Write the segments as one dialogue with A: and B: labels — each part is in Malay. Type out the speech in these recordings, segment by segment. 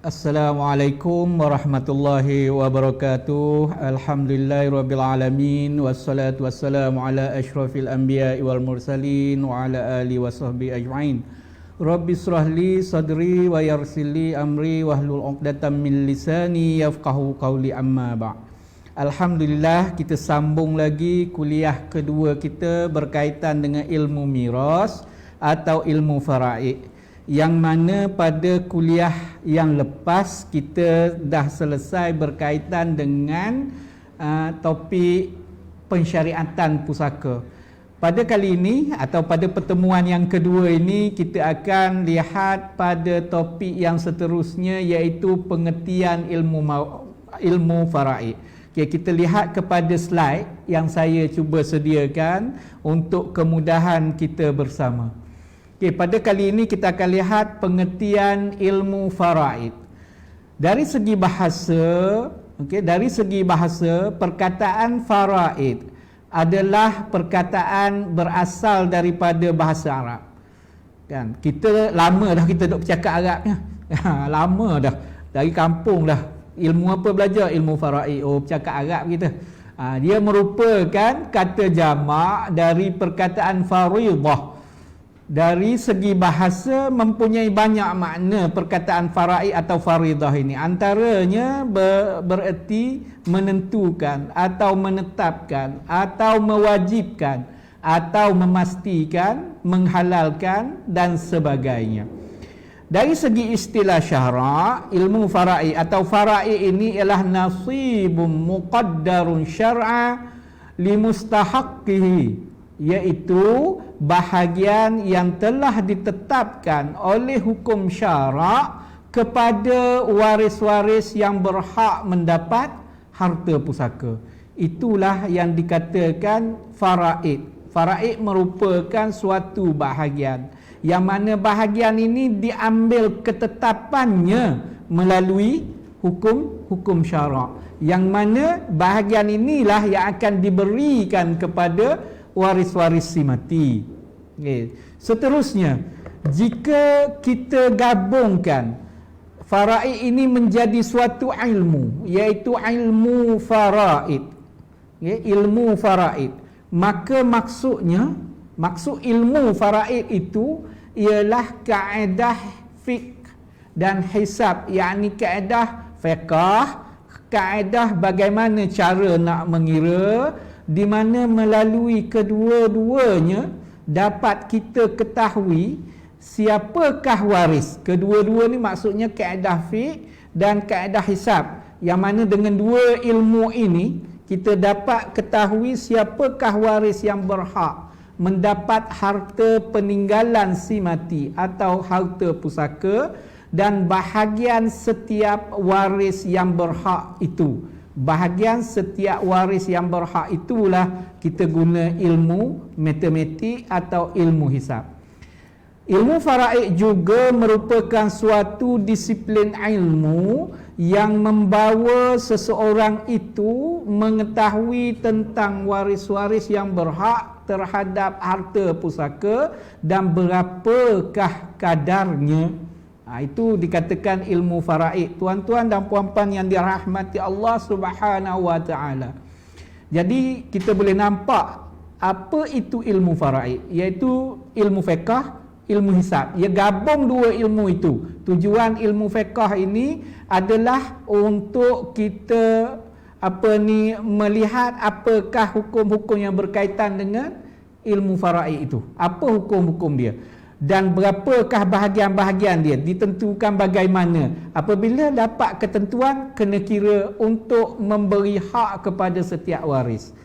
A: Assalamualaikum warahmatullahi wabarakatuh. Alhamdulillahirrabbilalamin. Wassalatu wassalamu ala ashrafil anbiya'i wal mursalin wa ala alihi wa sahbihi ajma'in. Rabbi israhli sadri wa yarsili amri wahlul 'uqdatam min lisani yafqahu qawli, amma ba'. Alhamdulillah, kita sambung lagi kuliah kedua kita berkaitan dengan ilmu miras atau ilmu faraid, yang mana pada kuliah yang lepas kita dah selesai berkaitan dengan topik pensyariatan pusaka. Pada kali ini atau pada pertemuan yang kedua ini, kita akan lihat pada topik yang seterusnya, iaitu pengertian ilmu faraid. Okay, kita lihat kepada slide yang saya cuba sediakan untuk kemudahan kita bersama. Okay, pada kali ini kita akan lihat pengertian ilmu faraid. Dari segi bahasa, perkataan faraid adalah perkataan berasal daripada bahasa Arab. Kan? Kita lama dah kita duk bercakap Arabnya. Lama dah. Dari kampung dah. Ilmu apa belajar? Ilmu faraid. Oh, bercakap Arab kita. Dia merupakan kata jamak dari perkataan faridah. Dari segi bahasa mempunyai banyak makna perkataan faraid atau faridah ini. Antaranya bererti menentukan atau menetapkan atau mewajibkan atau memastikan, menghalalkan dan sebagainya. Dari segi istilah syara', ilmu faraid atau faraid ini ialah nasibun muqaddarun syar'a limustahaqqihi, iaitu bahagian yang telah ditetapkan oleh hukum syarak kepada waris-waris yang berhak mendapat harta pusaka. Itulah yang dikatakan faraid. Faraid merupakan suatu bahagian yang mana bahagian ini diambil ketetapannya melalui hukum syarak, yang mana bahagian inilah yang akan diberikan kepada waris-waris si mati. Okay. Seterusnya, jika kita gabungkan faraid ini menjadi suatu ilmu, iaitu ilmu faraid, ilmu faraid, maka maksud ilmu faraid itu ialah kaedah fiqh dan hisab, yakni kaedah fiqh, kaedah bagaimana cara nak mengira, di mana melalui kedua-duanya dapat kita ketahui siapakah waris. Kedua-dua ni maksudnya kaedah fiqh dan kaedah hisab, yang mana dengan dua ilmu ini kita dapat ketahui siapakah waris yang berhak mendapat harta peninggalan si mati atau harta pusaka, dan bahagian setiap waris yang berhak itu. Bahagian setiap waris yang berhak itulah kita guna ilmu matematik atau ilmu hisab. Ilmu faraid juga merupakan suatu disiplin ilmu yang membawa seseorang itu mengetahui tentang waris-waris yang berhak terhadap harta pusaka dan berapakah kadarnya. Itu dikatakan ilmu faraid. Tuan-tuan dan puan-puan yang dirahmati Allah Subhanahu wa taala. Jadi kita boleh nampak apa itu ilmu faraid, iaitu ilmu fiqh, ilmu hisab. Ia gabung dua ilmu itu. Tujuan ilmu fiqh ini adalah untuk kita melihat apakah hukum-hukum yang berkaitan dengan ilmu faraid itu. Apa hukum-hukum dia? Dan berapakah bahagian-bahagian dia, ditentukan bagaimana. Apabila dapat ketentuan, kena kira untuk memberi hak kepada setiap waris.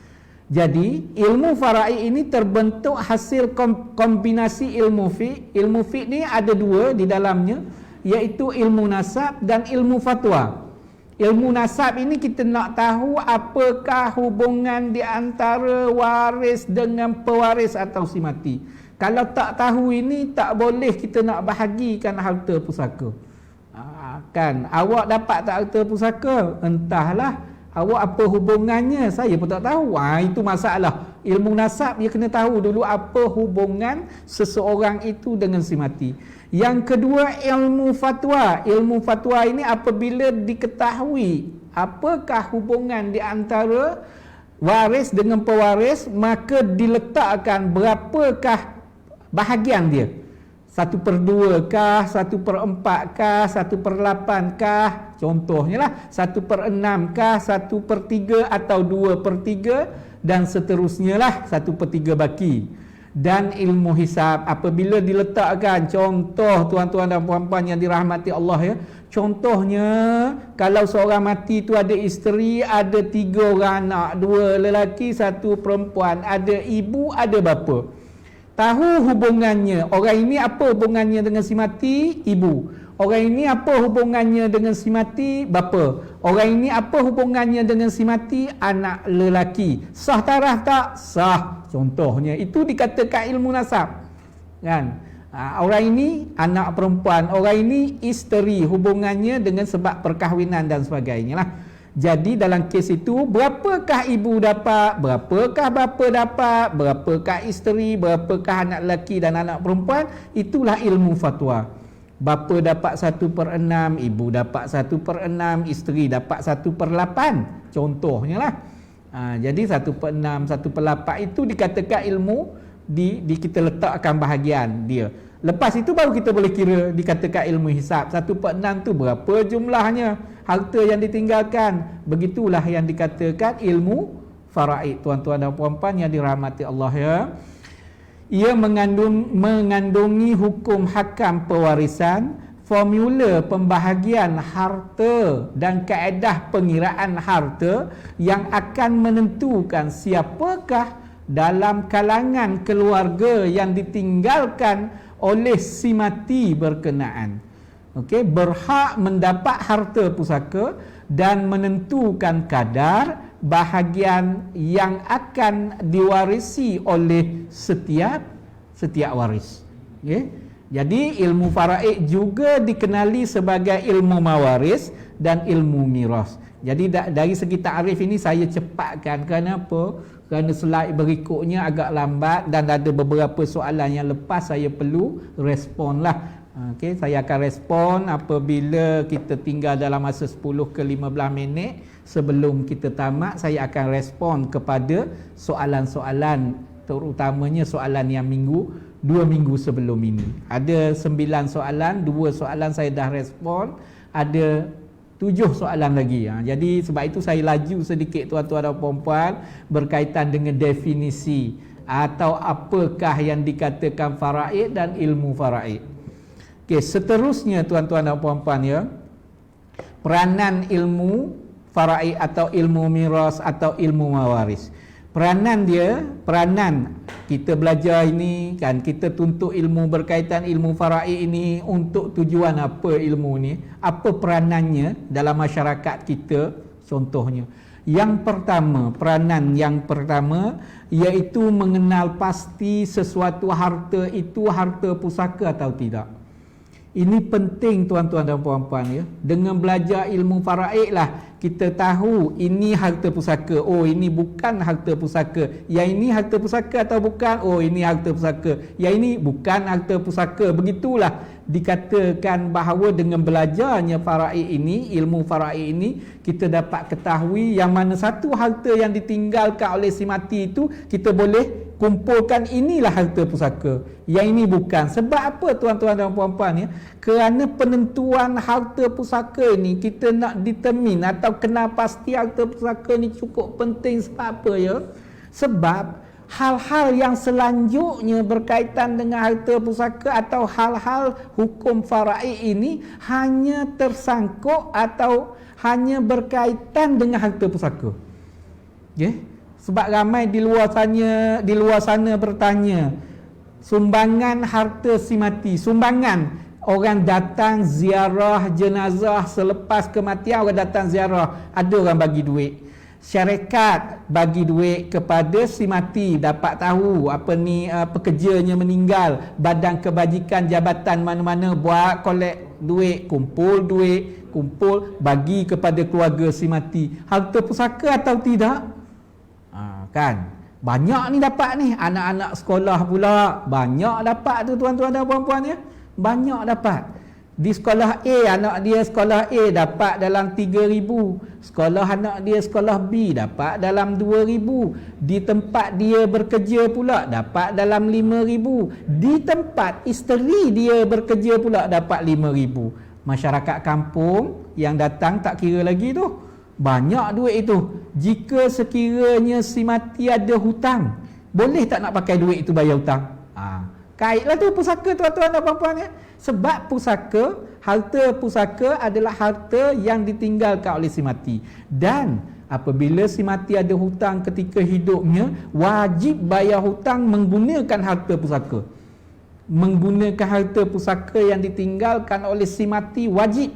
A: Jadi ilmu faraid ini terbentuk hasil kombinasi ilmu fiqh. Ilmu fiqh ni ada dua di dalamnya, iaitu ilmu nasab dan ilmu fatwa. Ilmu nasab ini kita nak tahu apakah hubungan di antara waris dengan pewaris atau si mati. Kalau tak tahu ini, tak boleh kita nak bahagikan harta pusaka. Kan awak dapat tak harta pusaka, entahlah Awak apa hubungannya? Saya pun tak tahu. Itu masalah. Ilmu nasab dia kena tahu dulu apa hubungan seseorang itu dengan si mati. Yang kedua, ilmu fatwa. Ilmu fatwa ini apabila diketahui apakah hubungan di antara waris dengan pewaris, maka diletakkan berapakah bahagian dia. 1/2 kah, 1/4 kah, 1/8 kah, contohnya lah 1/6 kah, 1/3 atau 2/3 dan seterusnya lah 1/3 baki. Dan ilmu hisab apabila diletakkan, contoh tuan-tuan dan puan-puan yang dirahmati Allah ya, contohnya kalau seorang mati tu ada isteri, ada 3 orang anak, 2 lelaki, 1 perempuan, ada ibu, ada bapa. Tahu hubungannya, orang ini apa hubungannya dengan si mati? Ibu. Orang ini apa hubungannya dengan si mati? Bapa. Orang ini apa hubungannya dengan si mati? Anak lelaki. Sah taraf tak? Sah. Contohnya, itu dikatakan ilmu nasab. Kan? Orang ini anak perempuan, orang ini isteri, hubungannya dengan sebab perkahwinan dan sebagainya lah. Jadi dalam kes itu, berapakah ibu dapat, berapakah bapa dapat, berapakah isteri, berapakah anak lelaki dan anak perempuan, itulah ilmu fatwa. Bapa dapat 1/6, ibu dapat 1/6, isteri dapat 1/8, contohnya lah. Jadi 1/6, 1/8 itu dikatakan ilmu di kita letakkan bahagian dia. Lepas itu baru kita boleh kira, dikatakan ilmu hisab. 1/6 tu berapa jumlahnya harta yang ditinggalkan. Begitulah yang dikatakan ilmu faraid. Tuan-tuan dan puan-puan yang dirahmati Allah ya. Ia mengandungi hukum hakam pewarisan, formula pembahagian harta dan kaedah pengiraan harta yang akan menentukan siapakah dalam kalangan keluarga yang ditinggalkan oleh si mati berkenaan, berhak mendapat harta pusaka dan menentukan kadar bahagian yang akan diwarisi oleh setiap waris. Jadi ilmu faraid juga dikenali sebagai ilmu mawaris dan ilmu miras. Jadi dari segi ta'rif ini saya cepatkan. Kenapa? Kerana slide berikutnya agak lambat dan ada beberapa soalan yang lepas saya perlu respon lah. Saya akan respon apabila kita tinggal dalam masa 10 ke 15 minit sebelum kita tamat. Saya akan respon kepada soalan-soalan, terutamanya soalan yang 2 minggu sebelum ini. Ada 9 soalan, 2 soalan saya dah respon, ada 7 soalan lagi. Jadi sebab itu saya laju sedikit tuan-tuan dan puan-puan berkaitan dengan definisi atau apakah yang dikatakan faraid dan ilmu faraid. Seterusnya tuan-tuan dan puan-puan ya, peranan ilmu faraid atau ilmu miras atau ilmu mawaris. Peranan kita belajar ini kan, kita tuntut ilmu berkaitan ilmu faraid ini untuk tujuan apa ilmu ni? Apa peranannya dalam masyarakat kita? Contohnya, peranan yang pertama iaitu mengenal pasti sesuatu harta itu harta pusaka atau tidak. Ini penting tuan-tuan dan puan-puan ya. Dengan belajar ilmu faraid lah kita tahu ini harta pusaka. Oh, ini bukan harta pusaka. Yang ini harta pusaka atau bukan? Oh, ini harta pusaka. Yang ini bukan harta pusaka. Begitulah dikatakan bahawa dengan belajarnya faraid ini, ilmu faraid ini, kita dapat ketahui yang mana satu harta yang ditinggalkan oleh si mati itu kita boleh kumpulkan inilah harta pusaka, yang ini bukan. Sebab apa tuan-tuan dan puan-puan ya? Kerana penentuan harta pusaka ni kita nak determine atau kenal pasti harta pusaka ni cukup penting. Sebab apa ya? Sebab hal-hal yang selanjutnya berkaitan dengan harta pusaka atau hal-hal hukum faraid ini hanya tersangkut atau hanya berkaitan dengan harta pusaka. Sebab ramai di luar sana bertanya, sumbangan harta si mati, sumbangan orang datang ziarah jenazah selepas kematian, orang datang ziarah, ada orang bagi duit. Syarikat bagi duit kepada si mati, dapat tahu pekerjanya meninggal, badan kebajikan jabatan mana-mana buat kolek duit, kumpul duit, kumpul bagi kepada keluarga si mati. Harta pusaka atau tidak? Kan? Banyak ni dapat ni. Anak-anak sekolah pula banyak dapat tu tuan-tuan dan puan-puan ya. Banyak dapat. Di sekolah A, anak dia sekolah A dapat dalam 3,000. Sekolah anak dia sekolah B dapat dalam 2,000. Di tempat dia bekerja pula dapat dalam 5,000. Di tempat isteri dia bekerja pula dapat 5,000. Masyarakat kampung yang datang tak kira lagi tu. Banyak duit itu. Jika sekiranya si mati ada hutang, boleh tak nak pakai duit itu bayar hutang? Kaitlah tu pusaka tuan-tuan dan puan-puan ya. Sebab pusaka, harta pusaka adalah harta yang ditinggalkan oleh si mati. Dan apabila si mati ada hutang ketika hidupnya, wajib bayar hutang menggunakan harta pusaka. Menggunakan harta pusaka yang ditinggalkan oleh si mati wajib.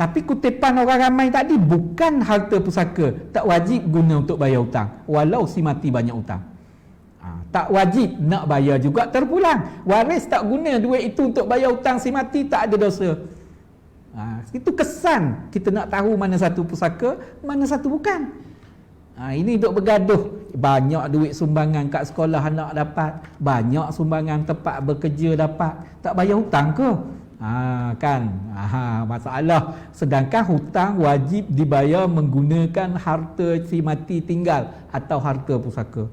A: Tapi kutipan orang ramai tadi bukan harta pusaka, tak wajib guna untuk bayar hutang walau si mati banyak hutang. Tak wajib nak bayar juga terpulang. Waris tak guna duit itu untuk bayar hutang si mati, tak ada dosa. Itu kesan kita nak tahu mana satu pusaka, mana satu bukan. Ini duk bergaduh. Banyak duit sumbangan kat sekolah anak dapat, banyak sumbangan tempat bekerja dapat, tak bayar hutang ke? Masalah. Sedangkan hutang wajib dibayar menggunakan harta si mati tinggal atau harta pusaka.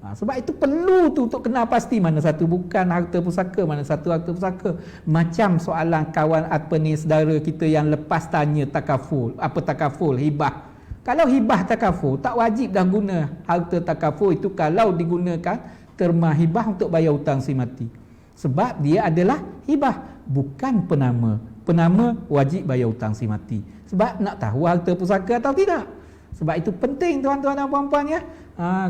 A: Sebab itu perlu tu untuk kenal pasti mana satu bukan harta pusaka, mana satu harta pusaka. Macam soalan kawan saudara kita yang lepas tanya takaful. Apa takaful? Hibah. Kalau hibah takaful, tak wajib dah guna harta takaful itu kalau digunakan terma hibah untuk bayar hutang si mati. Sebab dia adalah hibah, bukan penama. Penama wajib bayar hutang si mati. Sebab nak tahu harta pusaka atau tidak. Sebab itu penting tuan-tuan dan puan-puan ya.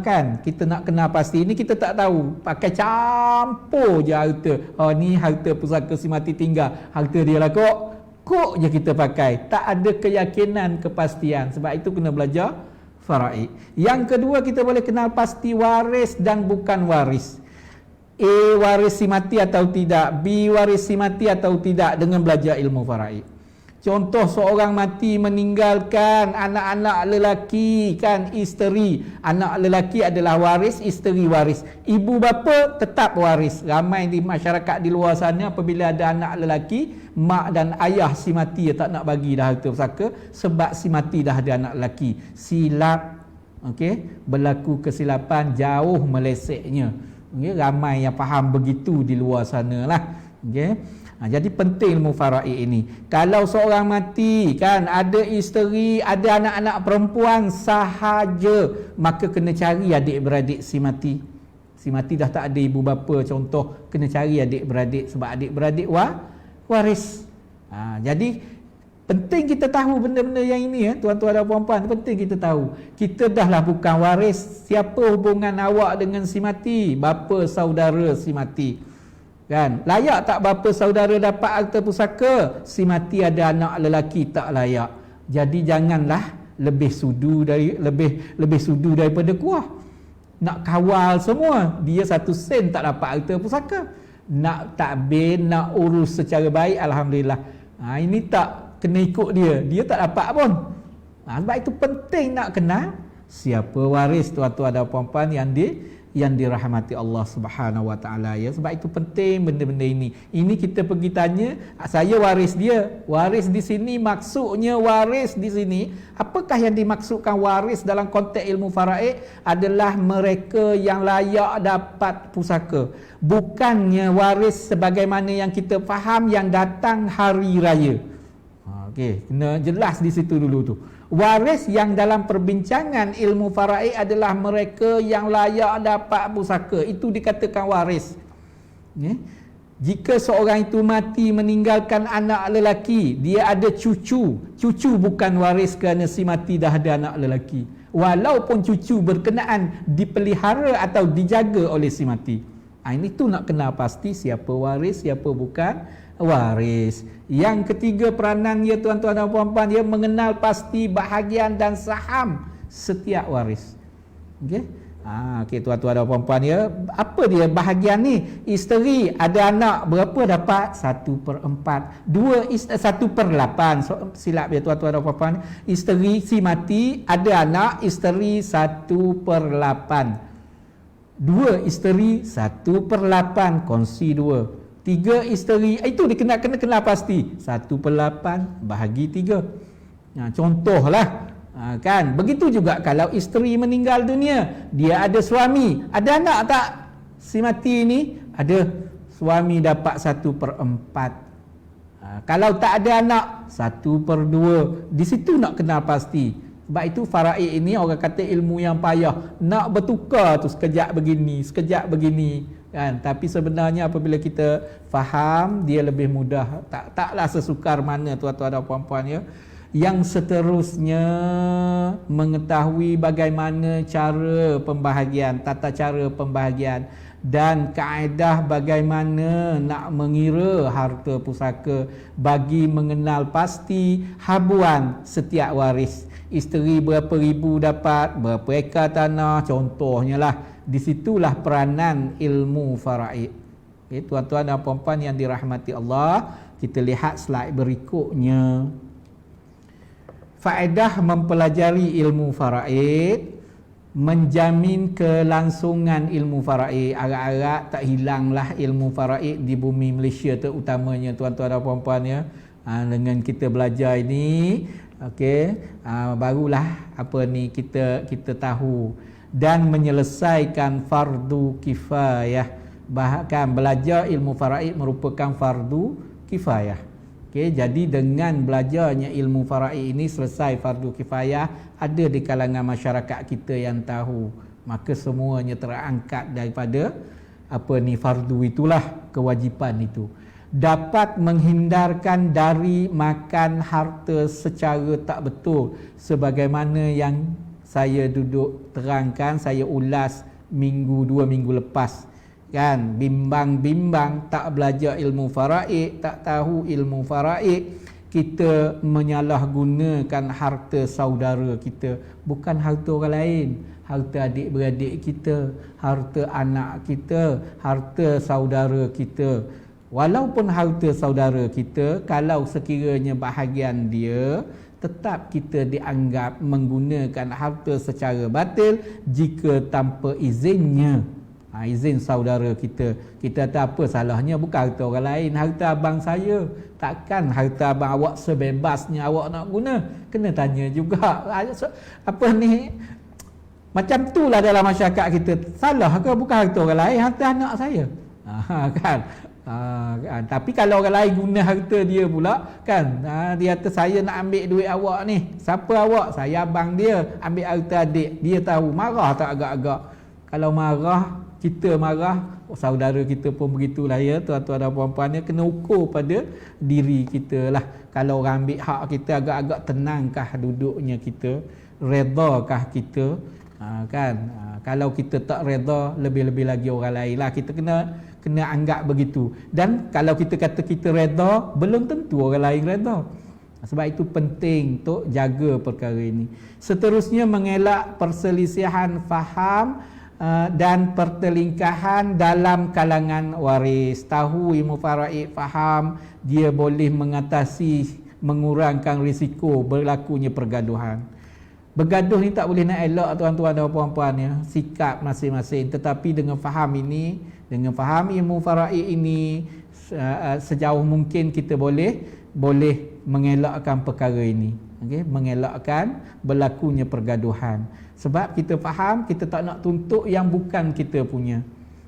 A: Kan kita nak kenal pasti. Ini kita tak tahu, pakai campur je harta. Ni harta pusaka si mati tinggal, harta dia lah kok je kita pakai. Tak ada keyakinan, kepastian. Sebab itu kena belajar faraid. Yang kedua, kita boleh kenal pasti waris dan bukan waris. A waris si mati atau tidak, B waris si mati atau tidak dengan belajar ilmu faraid. Contoh, seorang mati meninggalkan anak-anak lelaki, kan, isteri. Anak lelaki adalah waris, isteri waris. Ibu bapa tetap waris. Ramai di masyarakat di luar sana apabila ada anak lelaki, mak dan ayah si mati tak nak bagi dah harta pusaka sebab si mati dah ada anak lelaki. Silap, berlaku kesilapan, jauh melesetnya. Ramai yang faham begitu di luar sana lah. Jadi penting ilmu faraid ini. Kalau seorang mati, kan, ada isteri, ada anak-anak perempuan sahaja, maka kena cari adik-beradik si mati. Si mati dah tak ada ibu bapa, contoh, kena cari adik-beradik sebab adik-beradik waris. Jadi penting kita tahu benda-benda yang ini ya, tuan-tuan dan puan-puan, penting kita tahu. Kita dah lah bukan waris. Siapa hubungan awak dengan si mati? Bapa saudara si mati. Kan, layak tak bapa saudara dapat harta pusaka? Si mati ada anak lelaki, tak layak. Jadi janganlah lebih sudu daripada kuah. Nak kawal semua, dia 1 sen tak dapat harta pusaka. Nak takbir, nak urus secara baik, alhamdulillah. Ini tak kena ikut dia tak dapat pun. Sebab itu penting nak kenal siapa waris, tuan-tuan dan puan-puan yang dirahmati Allah Subhanahu Wa Taala ya. Sebab itu penting benda-benda ini. Ini kita pergi tanya, saya waris dia. Waris di sini maksudnya waris di sini, apakah yang dimaksudkan waris dalam konteks ilmu faraid? Adalah mereka yang layak dapat pusaka. Bukannya waris sebagaimana yang kita faham yang datang hari raya. Kena jelas di situ dulu tu. Waris yang dalam perbincangan ilmu faraid adalah mereka yang layak dapat pusaka. Itu dikatakan waris. Jika seorang itu mati meninggalkan anak lelaki, dia ada cucu. Cucu bukan waris kerana si mati dah ada anak lelaki. Walaupun cucu berkenaan dipelihara atau dijaga oleh si mati. Ini tu nak kenal pasti siapa waris, siapa bukan waris. Yang ketiga peranan ya tuan-tuan dan puan-puan, dia mengenal pasti bahagian dan saham setiap waris. Okey, tuan-tuan dan puan-puan ya, apa dia bahagian ni? Isteri ada anak berapa dapat? 1/4. 1/8. So, silap ya tuan-tuan dan puan-puan. Isteri si mati ada anak, isteri 1/8. 2 isteri 1/8, kongsi 2. 3 isteri, itu dia kena pasti. 1/8 bahagi 3. Contohlah. Kan, begitu juga kalau isteri meninggal dunia, dia ada suami, ada anak tak? Si mati ni ada, suami dapat 1/4. Kalau tak ada anak, 1/2. Di situ nak kenal pasti. Sebab itu faraid ini orang kata ilmu yang payah, nak bertukar tu sekejap begini kan. Tapi sebenarnya apabila kita faham, dia lebih mudah. Taklah sesukar mana tuan-tuan dan puan-puan ya. Yang seterusnya, mengetahui bagaimana cara pembahagian, tata cara pembahagian dan kaedah bagaimana nak mengira harta pusaka bagi mengenal pasti habuan setiap waris. Isteri berapa ribu dapat, berapa ekar tanah, contohnya lah. Disitulah peranan ilmu faraid. Okay, tuan-tuan dan puan-puan yang dirahmati Allah, kita lihat slide berikutnya. Faedah mempelajari ilmu faraid, menjamin kelangsungan ilmu faraid. Agak-agak tak hilanglah ilmu faraid di bumi Malaysia terutamanya tuan-tuan dan puan-puan ya. Dengan kita belajar ini, barulah kita tahu dan menyelesaikan fardu kifayah. Bahkan belajar ilmu faraid merupakan fardu kifayah. Jadi dengan belajarnya ilmu faraid ini selesai fardu kifayah, ada di kalangan masyarakat kita yang tahu, maka semuanya terangkat daripada fardu itulah, kewajipan itu. Dapat menghindarkan dari makan harta secara tak betul, sebagaimana yang saya duduk terangkan, saya ulas 2 minggu lepas. Kan, bimbang-bimbang tak belajar ilmu faraid, tak tahu ilmu faraid, kita menyalahgunakan harta saudara kita, bukan harta orang lain, harta adik-beradik kita, harta anak kita, harta saudara kita. Walaupun harta saudara kita, kalau sekiranya bahagian dia, tetap kita dianggap menggunakan harta secara batil jika tanpa izinnya. Izin saudara kita. Kita tahu apa salahnya, bukan harta orang lain, harta abang saya. Takkan harta abang awak sebebasnya awak nak guna? Kena tanya juga. Macam itulah dalam masyarakat kita. Salah ke bukan harta orang lain, harta anak saya. Kan? Tapi kalau orang lain guna harta dia pula, kan, dia kata saya nak ambil duit awak ni. Siapa awak? Saya abang dia, ambil harta adik. Dia tahu, marah tak agak-agak? Kalau marah, kita marah, saudara kita pun begitulah ya tuan-tuan dan puan-puan, kena ukur pada diri kita lah. Kalau orang ambil hak kita, agak-agak tenangkah duduknya kita, redakah kita, kan? Kalau kita tak reda, lebih-lebih lagi orang lain lah, kita kena anggap begitu. Dan kalau kita kata kita reda, belum tentu orang lain reda. Sebab itu penting untuk jaga perkara ini. Seterusnya, mengelak perselisihan faham dan pertelingkahan dalam kalangan waris. Tahu ilmu faraid, faham, dia boleh mengatasi, mengurangkan risiko berlakunya pergaduhan. Bergaduh ni tak boleh nak elak tuan-tuan dan puan-puan ya, sikap masing-masing. Tetapi dengan faham ini, dengan faham ilmu faraid ini, sejauh mungkin kita boleh mengelakkan perkara ini. Mengelakkan berlakunya pergaduhan. Sebab kita faham, kita tak nak tuntut yang bukan kita punya.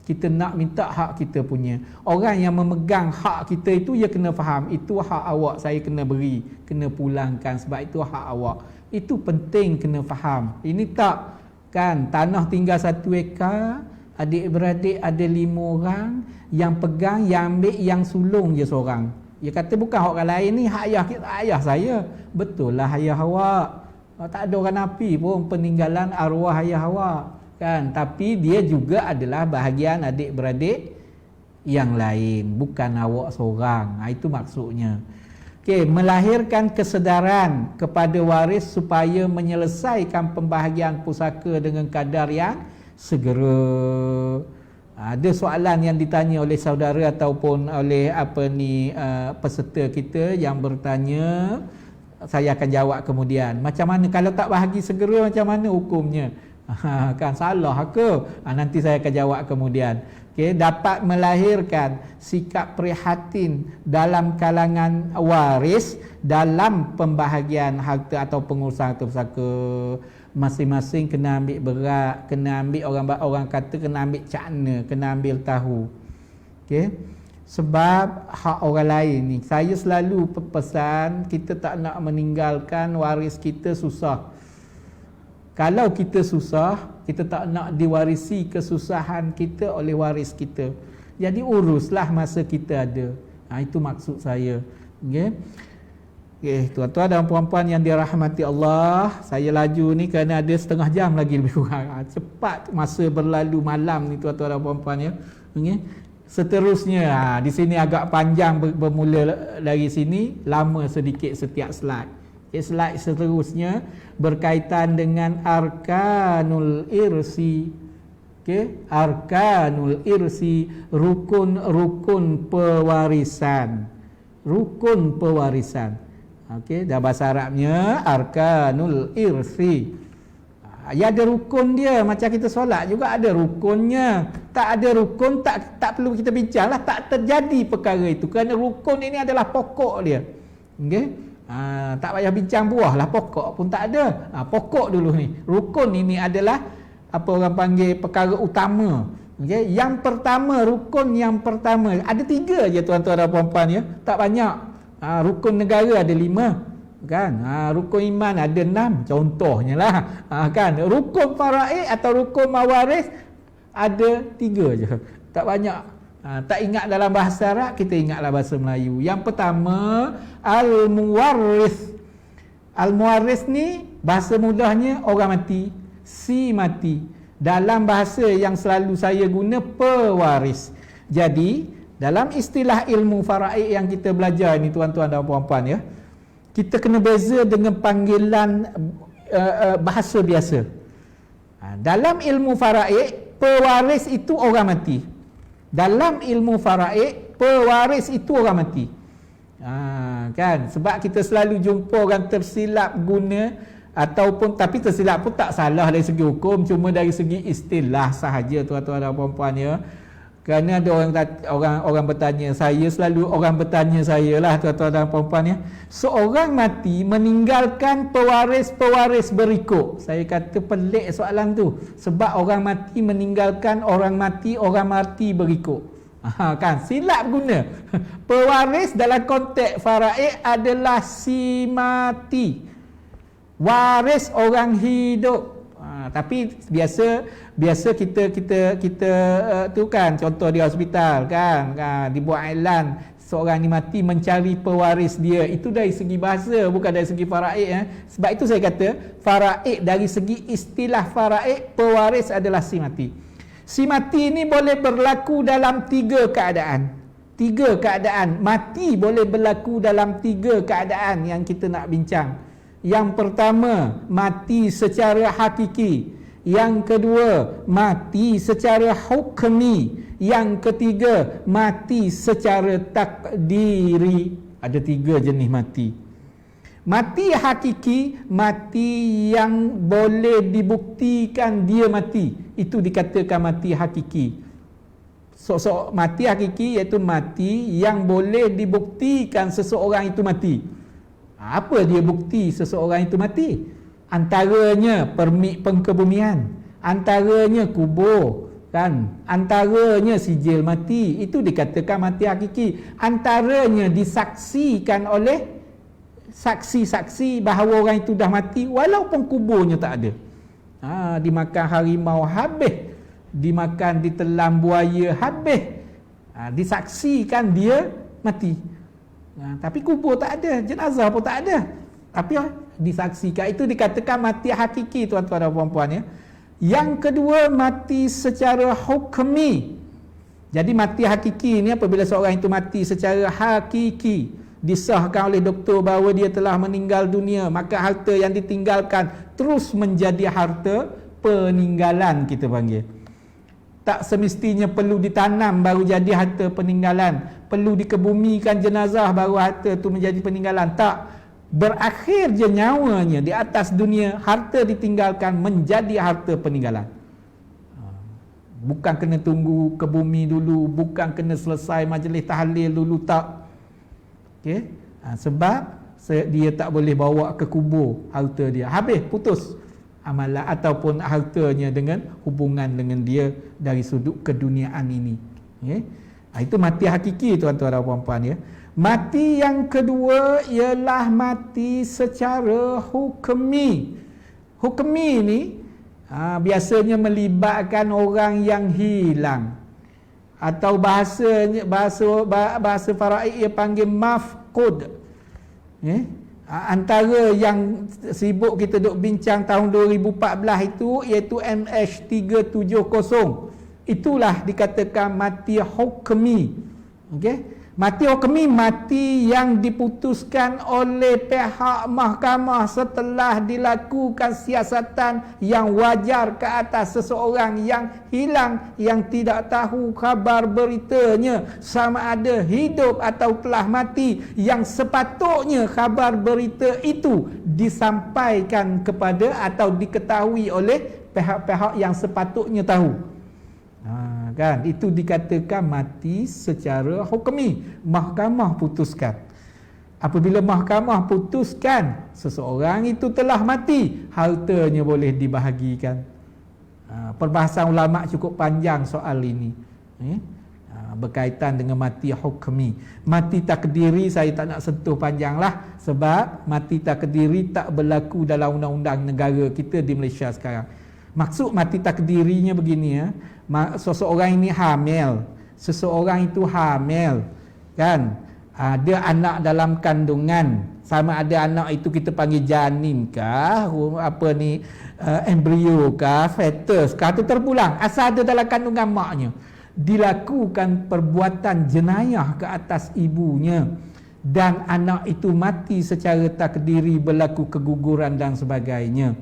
A: Kita nak minta hak kita punya. Orang yang memegang hak kita itu, dia kena faham, itu hak awak, saya kena beri, kena pulangkan sebab itu hak awak. Itu penting kena faham. Ini tak, kan, tanah tinggal 1 ekar, adik-beradik ada 5 orang, yang pegang, yang ambil, yang sulung je seorang. Dia kata bukan hak orang lain ni, hak ayah saya. Betul lah ayah awak. Tak ada orang nafi pun peninggalan arwah ayah awak, kan? Tapi dia juga adalah bahagian adik-beradik yang lain, bukan awak seorang. Itu maksudnya. Melahirkan kesedaran kepada waris supaya menyelesaikan pembahagian pusaka dengan kadar yang segera. Ada soalan yang ditanya oleh saudara ataupun oleh peserta kita yang bertanya, saya akan jawab kemudian. Macam mana kalau tak bahagi segera, macam mana hukumnya? Kan salah ke? Nanti saya akan jawab kemudian. Dapat melahirkan sikap prihatin dalam kalangan waris dalam pembahagian harta atau pengurusan harta pusaka. Masing-masing kena ambil berat, kena ambil, orang kata kena ambil cakna, kena ambil tahu. Sebab hak orang lain ni, saya selalu pesan, kita tak nak meninggalkan waris kita susah. Kalau kita susah, kita tak nak diwarisi kesusahan kita oleh waris kita. Jadi uruslah masa kita ada. Itu maksud saya. Tuan-tuan dan puan-puan yang dirahmati Allah, saya laju ni kerana ada setengah jam lagi lebih kurang. Cepat masa berlalu malam ni tuan-tuan dan puan-puan ya. Seterusnya, di sini agak panjang bermula dari sini, lama sedikit setiap slide. Slide seterusnya berkaitan dengan arkanul irsi. Arkanul irsi, rukun-rukun pewarisan. Rukun pewarisan. Dah bahasa Arabnya arkanul irsi. Ya ada rukun dia, macam kita solat juga ada rukunnya. Tak ada rukun, tak perlu kita bincanglah, tak terjadi perkara itu. Kerana rukun ini adalah pokok dia. Tak payah bincang buah lah, pokok pun tak ada. Pokok dulu ni. Rukun ini adalah apa orang panggil perkara utama. Yang pertama, rukun yang pertama. Ada 3 je tuan-tuan dan puan-puan ya. Tak banyak. Rukun negara ada 5. Kan? Rukun iman ada 6 contohnya lah. Kan? Rukun faraid atau rukun mawaris ada 3 je. Tak banyak. Tak ingat dalam bahasa Arab, kita ingatlah bahasa Melayu. Yang pertama, al-muwarris. Al-muwarris ni bahasa mudahnya orang mati, si mati. Dalam bahasa yang selalu saya guna, pewaris. Jadi dalam istilah ilmu faraid yang kita belajar ni tuan-tuan dan puan-puan ya, kita kena beza dengan panggilan bahasa biasa. Dalam ilmu faraid, pewaris itu orang mati. Dalam ilmu faraid, pewaris itu orang mati. Kan? Sebab kita selalu jumpa orang tersilap guna ataupun, tapi tersilap pun tak salah dari segi hukum, cuma dari segi istilah sahaja tuan-tuan dan puan-puan ya. Kerana ada orang bertanya saya, selalu orang bertanya saya lah tuan-tuan dan puan-puan ya, seorang mati meninggalkan pewaris-pewaris berikut. Saya kata pelik soalan tu, sebab orang mati meninggalkan orang mati berikut. Kan silap guna. Pewaris dalam konteks faraid adalah si mati, waris orang hidup. Tapi biasa kita tu kan, contoh di hospital kan, dibuat iklan seorang ni mati, mencari pewaris dia. Itu dari segi bahasa, bukan dari segi faraid. Sebab itu saya kata faraid, dari segi istilah faraid, pewaris adalah si mati. Si mati ni boleh berlaku dalam 3 keadaan. 3 keadaan mati boleh berlaku dalam 3 keadaan yang kita nak bincang. Yang pertama, mati secara hakiki. Yang kedua, mati secara hukmi. Yang ketiga, mati secara takdiri. Ada 3 jenis mati. Mati hakiki, mati yang boleh dibuktikan dia mati. Itu dikatakan mati hakiki. Mati hakiki iaitu mati yang boleh dibuktikan seseorang itu mati. Apa dia bukti seseorang itu mati? Antaranya permit pengkebumian, antaranya kubur, kan? Antaranya sijil mati. Itu dikatakan mati hakiki. Antaranya disaksikan oleh saksi-saksi bahawa orang itu dah mati walaupun kuburnya tak ada. Dimakan harimau habis, dimakan ditelan buaya habis, disaksikan dia mati. Tapi kubur tak ada, jenazah pun tak ada, tapi disaksikan. Itu dikatakan mati hakiki tuan-tuan dan puan-puan ya. Yang kedua, mati secara hukmi. Jadi mati hakiki ni apabila seorang itu mati secara hakiki, disahkan oleh doktor bahawa dia telah meninggal dunia, maka harta yang ditinggalkan terus menjadi harta peninggalan kita panggil. Tak semestinya perlu ditanam baru jadi harta peninggalan, perlu dikebumikan jenazah baru harta tu menjadi peninggalan. Tak, berakhir je nyawanya di atas dunia, harta ditinggalkan menjadi harta peninggalan. Bukan kena tunggu ke bumi dulu, bukan kena selesai majlis tahlil dulu, tak. Okey, sebab dia tak boleh bawa ke kubur harta dia, habis putus amalan ataupun hartanya dengan hubungan dengan dia dari sudut keduniaan ini. Okay? Itu mati hakiki, tuan-tuan dan puan-puan ya. Mati yang kedua ialah mati secara hukmi. Hukmi ni biasanya melibatkan orang yang hilang, atau bahasa faraid ia panggil mafqud. Antara yang sibuk kita duk bincang tahun 2014 itu iaitu MH370. Itulah dikatakan mati hukmi. Okey, mati hukmi, mati yang diputuskan oleh pihak mahkamah setelah dilakukan siasatan yang wajar ke atas seseorang yang hilang, yang tidak tahu khabar beritanya sama ada hidup atau telah mati, yang sepatutnya khabar berita itu disampaikan kepada atau diketahui oleh pihak-pihak yang sepatutnya tahu. Kan, itu dikatakan mati secara hukmi. Mahkamah putuskan. Apabila mahkamah putuskan seseorang itu telah mati, hartanya boleh dibahagikan. Perbahasan ulama cukup panjang soal ini, berkaitan dengan mati hukmi. Mati takdiri saya tak nak sentuh panjanglah, sebab mati takdiri tak berlaku dalam undang-undang negara kita di Malaysia sekarang. Maksud mati takdirinya begini ya. Seseorang ini hamil, seseorang itu hamil, kan, ada anak dalam kandungan, sama ada anak itu kita panggil janin kah, apa ni, embrio kah, fetus kah, itu terpulang, asal ada dalam kandungan maknya, dilakukan perbuatan jenayah ke atas ibunya, dan anak itu mati secara takdiri, berlaku keguguran dan sebagainya.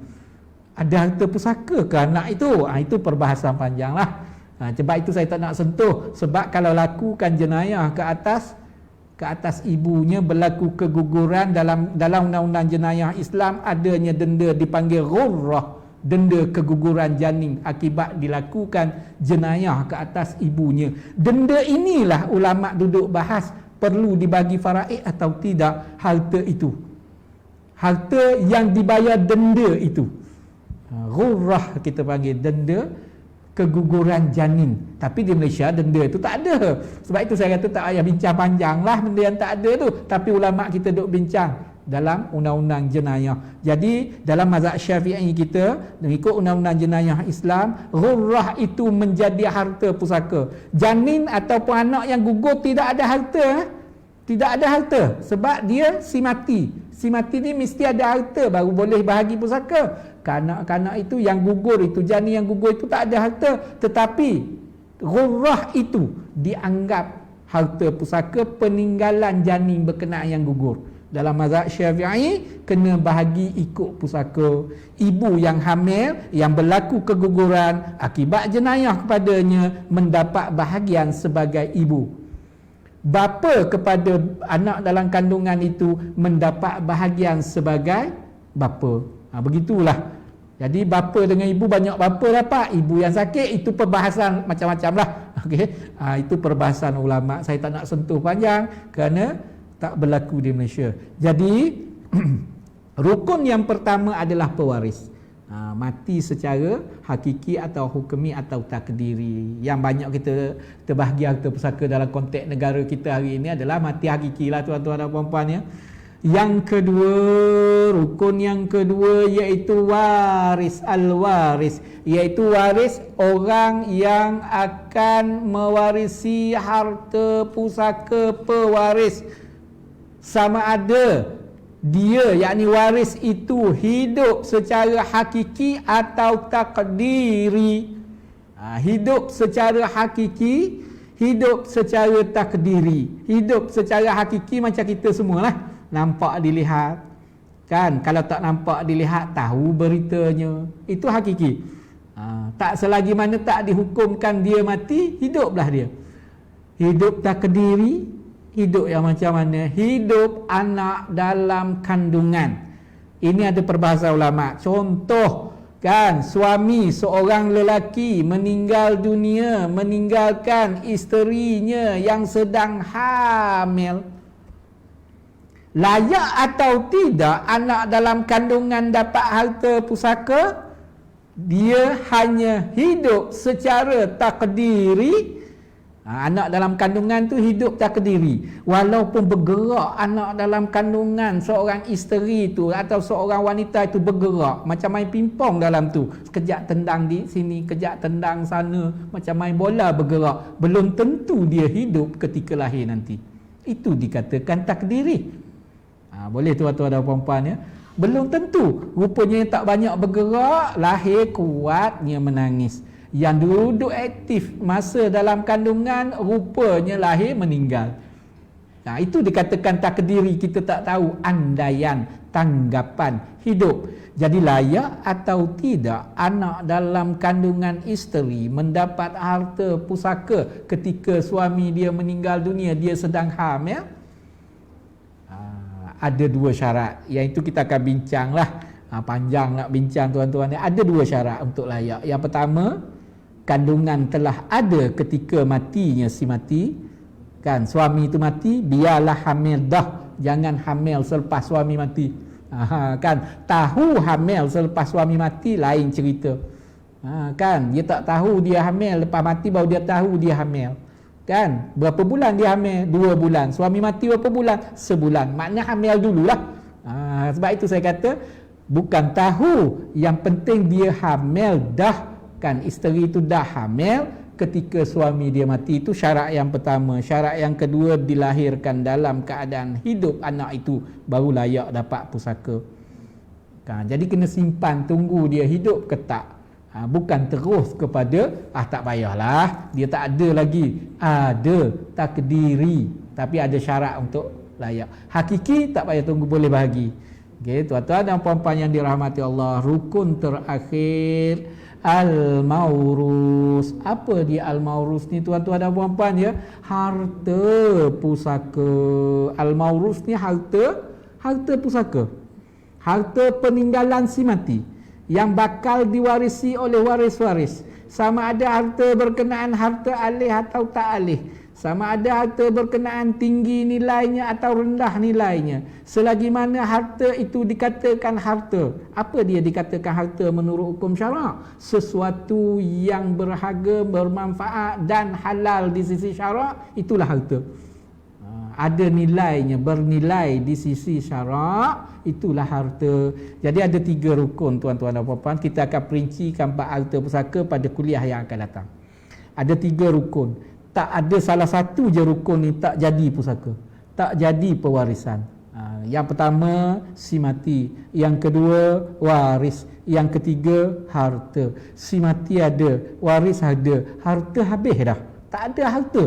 A: Ada harta pusaka ke anak itu? Itu perbahasan panjang lah. Sebab itu saya tak nak sentuh. Sebab kalau lakukan jenayah ke atas ibunya, berlaku keguguran, dalam undang-undang jenayah Islam adanya denda dipanggil ghurrah, denda keguguran janin akibat dilakukan jenayah ke atas ibunya. Denda inilah ulama duduk bahas, perlu dibagi faraid atau tidak harta itu. Harta yang dibayar denda itu. Ghurrah kita panggil, denda keguguran janin. Tapi di Malaysia denda itu tak ada. Sebab itu saya kata tak payah bincang panjang lah benda yang tak ada tu. Tapi ulama kita duk bincang dalam undang-undang jenayah. Jadi dalam mazhab Syafi'i kita, mengikut undang-undang jenayah Islam, ghurrah itu menjadi harta pusaka. Janin ataupun anak yang gugur tidak ada harta. Tidak ada harta sebab dia si mati. Si mati ni mesti ada harta baru boleh bahagi pusaka. Kanak-kanak itu yang gugur itu, janin yang gugur itu tak ada harta, tetapi ghurrah itu dianggap harta pusaka peninggalan janin berkenaan yang gugur. Dalam mazhab Syafi'i kena bahagi ikut pusaka. Ibu yang hamil yang berlaku keguguran akibat jenayah kepadanya mendapat bahagian sebagai ibu. Bapa kepada anak dalam kandungan itu mendapat bahagian sebagai bapa. Begitulah. Jadi bapa dengan ibu, banyak bapa dapat, ibu yang sakit, itu perbahasan macam-macam lah. Okay? Itu perbahasan ulama. Saya tak nak sentuh panjang kerana tak berlaku di Malaysia. Jadi rukun yang pertama adalah pewaris. Mati secara hakiki atau hukmi atau takdiri. Yang banyak kita terbahagi harta pusaka dalam konteks negara kita hari ini adalah mati hakiki lah, tuan-tuan dan puan-puan ya. Yang kedua, rukun yang kedua iaitu waris, al-waris, iaitu waris orang yang akan mewarisi harta pusaka pewaris, sama ada dia, yakni waris itu hidup secara hakiki atau takdiri. Hidup secara hakiki, hidup secara takdiri. Hidup secara hakiki macam kita semualah, nampak dilihat kan. Kalau tak nampak dilihat, tahu beritanya, itu hakiki. Tak selagi mana tak dihukumkan dia mati, hiduplah dia. Hidup takdiri, hidup yang macam mana? Hidup anak dalam kandungan. Ini ada perbahasan ulama. Contoh, kan, suami seorang lelaki meninggal dunia, meninggalkan isterinya yang sedang hamil. Layak atau tidak anak dalam kandungan dapat harta pusaka? Dia hanya hidup secara takdiri. Anak dalam kandungan tu hidup takdiri. Walaupun bergerak anak dalam kandungan seorang isteri tu atau seorang wanita itu bergerak, macam main pingpong dalam tu, sekejap tendang di sini, kejap tendang sana, macam main bola bergerak, belum tentu dia hidup ketika lahir nanti. Itu dikatakan takdiri. Boleh tuan-tuan dan puan-puan ya. Belum tentu. Rupanya yang tak banyak bergerak, lahir kuatnya menangis. Yang duduk aktif masa dalam kandungan, rupanya lahir meninggal. Itu dikatakan takdiri. Kita tak tahu andaian, tanggapan hidup. Jadi layak atau tidak anak dalam kandungan isteri mendapat harta pusaka ketika suami dia meninggal dunia, dia sedang hamil? Ada dua syarat. Yang itu kita akan bincang lah. Panjang nak bincang tuan-tuan. Ada dua syarat untuk layak. Yang pertama, kandungan telah ada ketika matinya si mati. Kan, suami itu mati, biarlah hamil dah. Jangan hamil selepas suami mati. Kan, tahu hamil selepas suami mati lain cerita. Kan, dia tak tahu dia hamil, lepas mati baru dia tahu dia hamil. Kan, berapa bulan dia hamil? 2 bulan. Suami mati berapa bulan? Sebulan. Maknanya hamil dululah. Sebab itu saya kata, bukan tahu, yang penting dia hamil dah. Kan, isteri itu dah hamil ketika suami dia mati. Itu syarat yang pertama. Syarat yang kedua, dilahirkan dalam keadaan hidup anak itu, baru layak dapat pusaka. Kan, jadi kena simpan, tunggu dia hidup ke tak. Bukan terus kepada tak payahlah, dia tak ada lagi. Ada takdiri, tapi ada syarat untuk layak. Hakiki tak payah tunggu, boleh bahagi. Okey, tuan-tuan dan puan-puan yang dirahmati Allah, rukun terakhir al-maurus. Apa dia al-maurus ni tuan-tuan dan puan-puan ya? Harta pusaka. Al-maurus ni harta pusaka. Harta peninggalan si mati yang bakal diwarisi oleh waris-waris. Sama ada harta berkenaan harta alih atau tak alih. Sama ada harta berkenaan tinggi nilainya atau rendah nilainya. Selagi mana harta itu dikatakan harta. Apa dia dikatakan harta menurut hukum syarak? Sesuatu yang berharga, bermanfaat dan halal di sisi syarak, itulah harta. Ada nilainya, bernilai di sisi syarak, itulah harta. Jadi ada 3 rukun tuan-tuan dan puan-puan. Kita akan perincikan bab harta pusaka pada kuliah yang akan datang. Ada 3 rukun. Tak ada salah satu je rukun ni tak jadi pusaka, tak jadi pewarisan. Yang pertama si mati, yang kedua waris, yang ketiga harta. Si mati ada, waris ada, harta habis dah. Tak ada harta,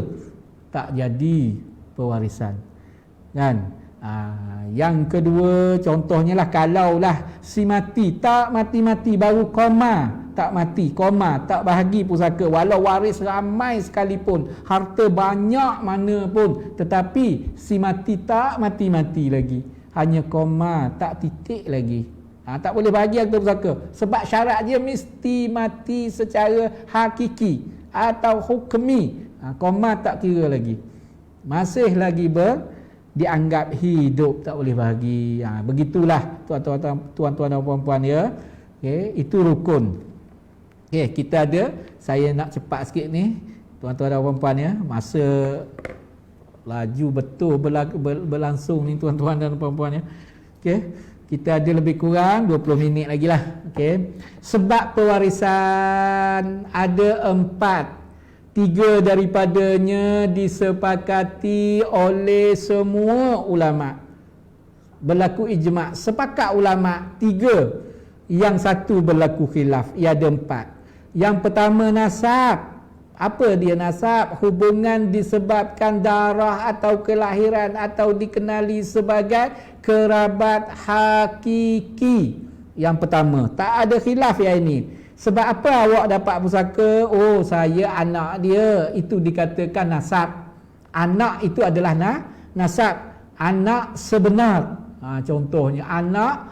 A: tak jadi pewarisan. Kan? Yang kedua, contohnya lah, kalau lah si mati tak mati-mati, baru koma, tak mati, koma, tak bahagi pusaka, walau waris ramai sekalipun, harta banyak mana pun, tetapi si mati tak mati-mati lagi, hanya koma, tak titik lagi, tak boleh bahagi harta pusaka. Sebab syarat dia mesti mati secara hakiki atau hukmi. Koma tak kira lagi, masih lagi dianggap hidup, tak boleh bahagi. Begitulah tuan-tuan dan puan-puan ya. Okay, itu rukun. Okay, kita ada, saya nak cepat sikit ni tuan-tuan dan puan-puan ya. Masa laju betul berlangsung ni tuan-tuan dan puan-puan ya. Okay, kita ada lebih kurang 20 minit lagi lah. Okay, sebab pewarisan ada 4. 3 daripadanya disepakati oleh semua ulama. Berlaku ijma', sepakat ulama 3. Yang 1 berlaku khilaf, ia ada 4. Yang pertama nasab. Apa dia nasab? Hubungan disebabkan darah atau kelahiran atau dikenali sebagai kerabat hakiki. Yang pertama, tak ada khilaf yang ini. Sebab apa awak dapat pusaka? Oh, saya anak dia. Itu dikatakan nasab. Anak itu adalah nasab. Anak sebenar. Contohnya anak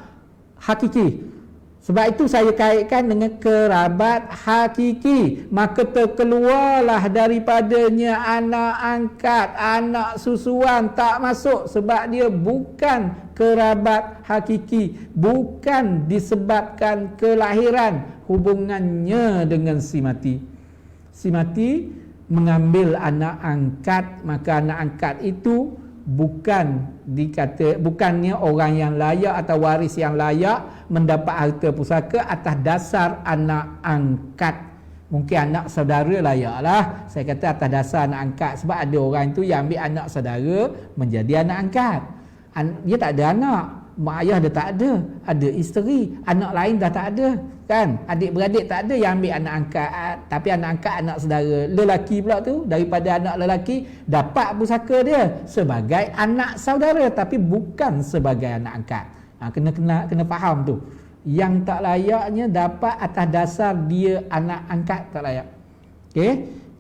A: hakiki. Sebab itu saya kaitkan dengan kerabat hakiki. Maka terkeluarlah daripadanya anak angkat, anak susuan, tak masuk. Sebab dia bukan kerabat hakiki. Bukan disebabkan kelahiran hubungannya dengan si mati. Si mati mengambil anak angkat, maka anak angkat itu bukannya orang yang layak atau waris yang layak mendapat harta pusaka atas dasar anak angkat. Mungkin anak saudara layaklah. Saya kata atas dasar anak angkat, sebab ada orang itu yang ambil anak saudara menjadi anak angkat. Dia tak ada anak, mak ayah dia tak ada isteri, anak lain dah tak ada, kan? Adik-beradik tak ada yang ambil anak angkat, tapi anak angkat anak saudara lelaki pula tu, daripada anak lelaki dapat pusaka dia sebagai anak saudara tapi bukan sebagai anak angkat. Kena faham tu. Yang tak layaknya dapat atas dasar dia anak angkat tak layak. Okey,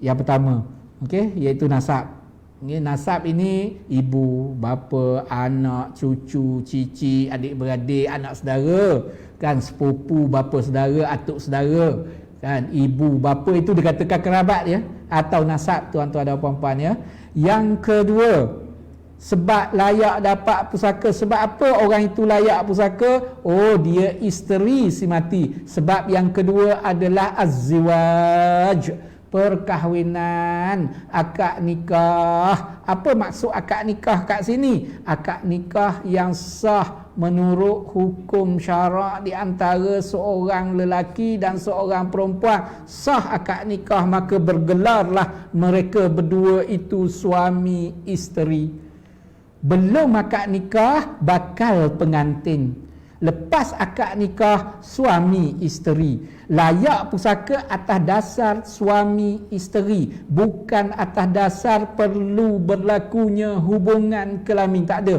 A: yang pertama, okey, iaitu nasab. Nasab ini ibu, bapa, anak, cucu, cici, adik-beradik, anak saudara, kan, sepupu, bapa saudara, atuk saudara, kan, ibu, bapa, itu dikatakan kerabat ya, atau nasab, tuan-tuan dan puan-puan ya. Yang kedua, sebab layak dapat pusaka. Sebab apa orang itu layak pusaka? Oh, dia isteri si mati. Sebab yang kedua adalah az-ziwaj, perkahwinan, akad nikah. Apa maksud akad nikah kat sini? Akad nikah yang sah menurut hukum syarak di antara seorang lelaki dan seorang perempuan. Sah akad nikah, maka bergelarlah mereka berdua itu suami isteri. Belum akad nikah, bakal pengantin. Lepas akad nikah, suami isteri. Layak pusaka atas dasar suami isteri, bukan atas dasar perlu berlakunya hubungan kelamin. Tak ada.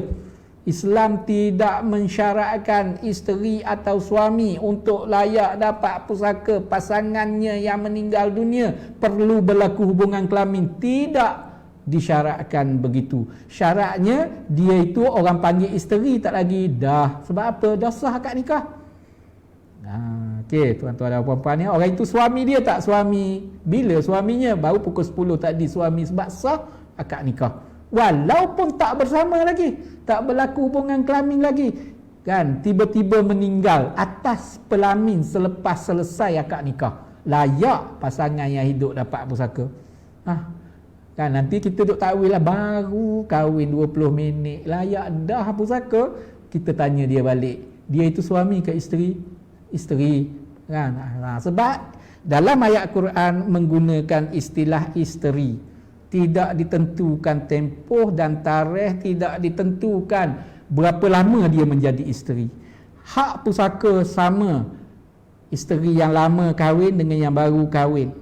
A: Islam tidak mensyaratkan isteri atau suami untuk layak dapat pusaka pasangannya yang meninggal dunia perlu berlaku hubungan kelamin. Tidak disyaratkan begitu. Syaratnya dia itu orang panggil isteri tak lagi dah. Sebab apa? Dah sah akad nikah. Okey, tuan-tuan dan puan-puan ya. Orang itu suami dia tak suami. Bila suaminya? Baru pukul 10 tadi suami, sebab sah akad nikah. Walaupun tak bersama lagi, tak berlaku hubungan kelamin lagi, kan, tiba-tiba meninggal atas pelamin selepas selesai akad nikah. Layak pasangan yang hidup dapat pusaka. Kan, nanti kita duk takwil lah, baru kahwin 20 minit layak dah pusaka. Kita tanya dia balik, dia itu suami ke isteri? Isteri, kan? Sebab dalam ayat Quran menggunakan istilah isteri, tidak ditentukan tempoh dan tarikh, tidak ditentukan berapa lama dia menjadi isteri. Hak pusaka sama, isteri yang lama kahwin dengan yang baru kahwin,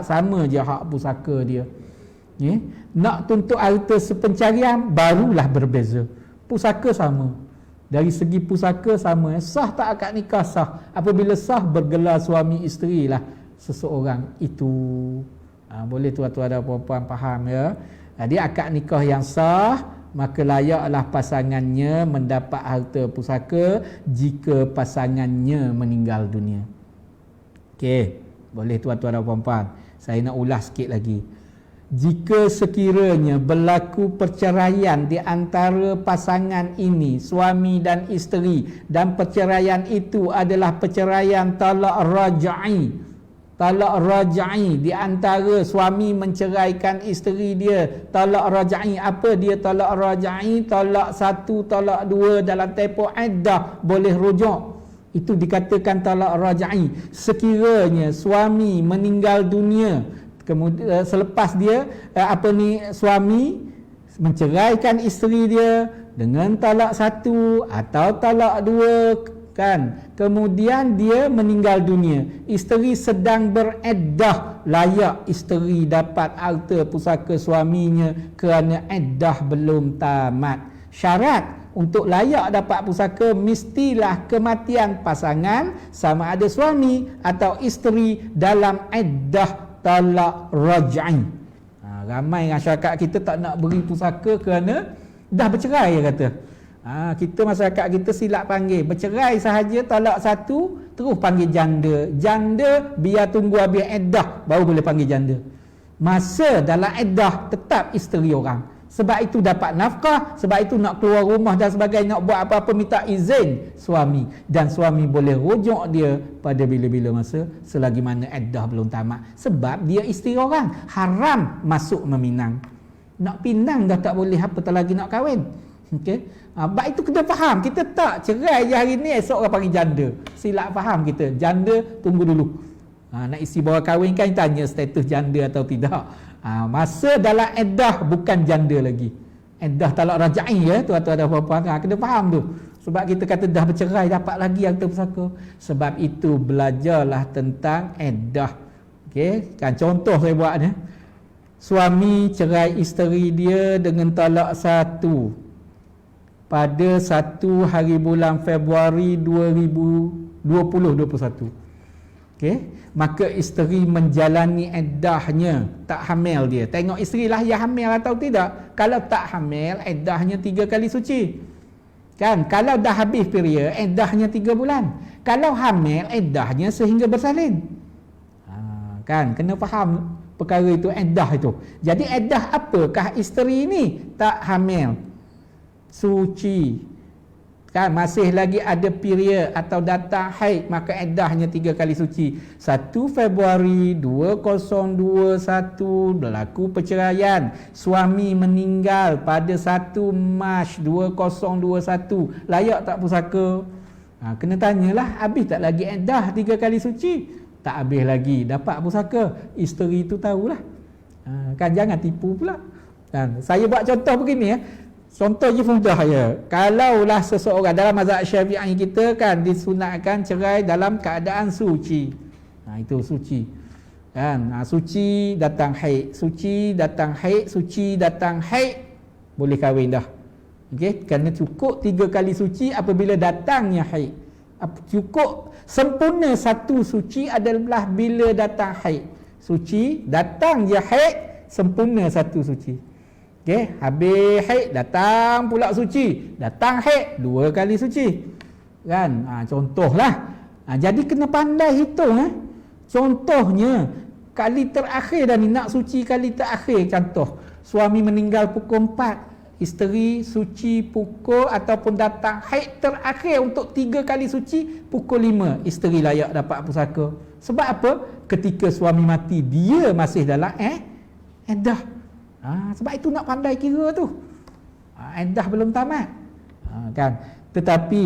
A: sama je hak pusaka dia. Nak tuntut harta sepencarian barulah berbeza. Pusaka sama. Dari segi pusaka sama. Sah tak akad nikah? Sah. Apabila sah, bergelar suami isteri lah seseorang itu. Boleh tuan-tuan dan puan-puan faham ya. Jadi akad nikah yang sah, maka layaklah pasangannya mendapat harta pusaka jika pasangannya meninggal dunia. Okey, boleh tuan-tuan dan puan-puan. Saya nak ulas sikit lagi. Jika sekiranya berlaku perceraian di antara pasangan ini, suami dan isteri, dan perceraian itu adalah perceraian talak raj'i. Talak raj'i, di antara suami menceraikan isteri dia, talak raj'i. Apa dia talak raj'i? Talak 1, talak 2 dalam tempoh iddah boleh rujuk. Itu dikatakan talak raj'i. Sekiranya suami meninggal dunia, kemudian selepas dia suami menceraikan isteri dia dengan talak 1 atau talak 2, kan, kemudian dia meninggal dunia, isteri sedang beriddah, layak isteri dapat harta pusaka suaminya kerana iddah belum tamat. Syarat untuk layak dapat pusaka mestilah kematian pasangan sama ada suami atau isteri dalam iddah talak raj'i. Ramai masyarakat kita tak nak beri pusaka kerana dah bercerai, dia kata. Kita masyarakat kita silap panggil bercerai sahaja, talak satu terus panggil janda. Janda biar tunggu habis iddah baru boleh panggil janda. Masa dalam iddah tetap isteri orang. Sebab itu dapat nafkah, sebab itu nak keluar rumah dan sebagainya, nak buat apa-apa minta izin suami, dan suami boleh rujuk dia pada bila-bila masa selagi mana iddah belum tamat. Sebab dia isteri orang, haram masuk meminang. Nak pinang dah tak boleh, apatah lagi nak kahwin. Okey. Sebab itu kena faham, kita tak cerai je hari ni esok orang panggil janda. Silap faham kita, janda tunggu dulu. Nak isi bawa kahwin kan tanya status janda atau tidak. Masa dalam iddah bukan janda lagi. Iddah talak raj'i ya, tuan-tuan dan puan-puan, kena faham tu. Sebab kita kata dah bercerai dapat lagi yang terpusaka. Sebab itu belajarlah tentang iddah. Okey, kan contoh saya buat ni. Suami cerai isteri dia dengan talak satu pada 1 hari bulan Februari 2021. Okey, maka isteri menjalani iddahnya, tak hamil dia. Tengok isteri lah yang hamil atau tidak. Kalau tak hamil, iddahnya 3 kali suci. Kan? Kalau dah habis period, iddahnya 3 bulan. Kalau hamil, iddahnya sehingga bersalin. Kan? Kena faham perkara itu, iddah itu. Jadi iddah apakah isteri ini? Tak hamil, suci, kan masih lagi ada period atau datang haid, maka iddahnya 3 kali suci. 1 Februari 2021 berlaku perceraian, suami meninggal pada 1 Mac 2021, layak tak pusaka? Kena tanyalah, habis tak lagi iddah 3 kali suci? Tak habis lagi dapat pusaka. Isteri itu tahulah. Kan jangan tipu pula. Kan saya buat contoh begini ya. Contoh je mudah ya. Kalaulah seseorang dalam mazhab Syafi'i kita kan disunatkan cerai dalam keadaan suci. Itu suci. Kan? Suci datang haid, suci datang haid, suci datang haid, boleh kahwin dah. Okey, kerana cukup 3 kali suci apabila datangnya haid. Cukup sempurna satu suci adalah bila datang haid. Suci, datang je haid, sempurna satu suci. Okey, habis haid datang pula suci, datang haid 2 kali suci. Kan? Contohlah. Jadi kena pandai hitung Contohnya kali terakhir dah ni, nak suci kali terakhir contoh. Suami meninggal pukul 4, isteri suci pukul ataupun datang haid terakhir untuk 3 kali suci pukul 5, isteri layak dapat pusaka. Sebab apa? Ketika suami mati dia masih dalam iddah. Sebab itu nak pandai kira tu. Iddah belum tamat. Kan? Tetapi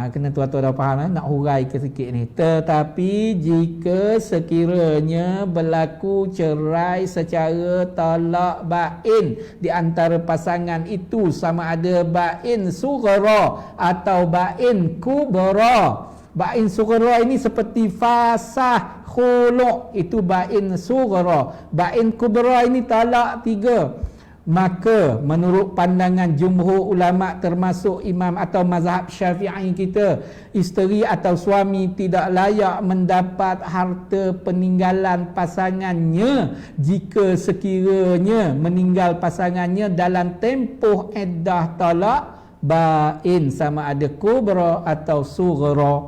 A: kena tuan-tuan dah faham, nak hurai ke sikit ni. Tetapi jika sekiranya berlaku cerai secara talak bain di antara pasangan itu, sama ada bain sughra atau bain kubra. Bain sughra ini seperti fasah, khulu', itu bain sughra. Bain kubra ini talak 3. Maka menurut pandangan jumhur ulama termasuk imam atau mazhab Syafi'i kita, isteri atau suami tidak layak mendapat harta peninggalan pasangannya jika sekiranya meninggal pasangannya dalam tempoh iddah talak bain, sama ada kubra atau sughra.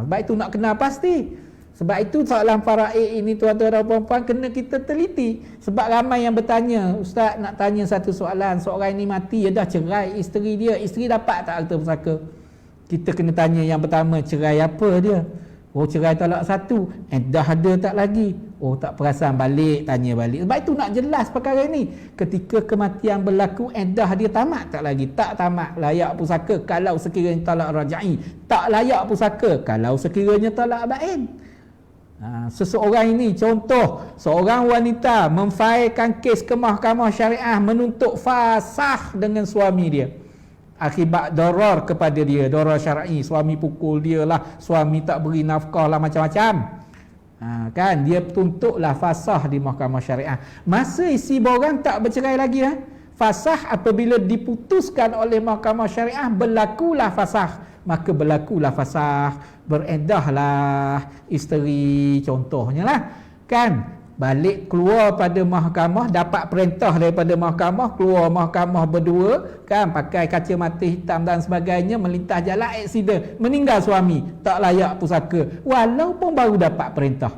A: Sebab itu nak kenal pasti. Sebab itu soalan faraid ini tuan-tuan dan puan-puan kena kita teliti. Sebab ramai yang bertanya, ustaz nak tanya satu soalan, seorang ini mati, dia dah cerai isteri dia, isteri dapat tak harta pusaka? Kita kena tanya yang pertama, cerai apa dia? Oh, cerai talak 1, iddah ada tak lagi? Oh, tak perasan, balik, tanya balik. Sebab itu nak jelas perkara ini. Ketika kematian berlaku, iddah dia tamat tak lagi? Tak tamat, layak pusaka kalau sekiranya talak raj'i. Tak layak pusaka kalau sekiranya talak bain. Seseorang ini, contoh, seorang wanita memfailkan kes ke mahkamah syariah menuntut fasah dengan suami dia akibat darar kepada dia, darar syar'i, suami pukul dia lah, suami tak beri nafkah lah, macam-macam. Kan dia tuntutlah fasah di mahkamah syariah. Masa isi borang tak bercerai lagi Fasah apabila diputuskan oleh mahkamah syariah, berlakulah fasah. Maka berlakulah fasah, beredahlah isteri contohnya lah. Kan? Balik keluar pada mahkamah, dapat perintah daripada mahkamah, keluar mahkamah berdua, kan, pakai kacamata hitam dan sebagainya, melintas jalan, aksiden, meninggal suami, tak layak pusaka walaupun baru dapat perintah.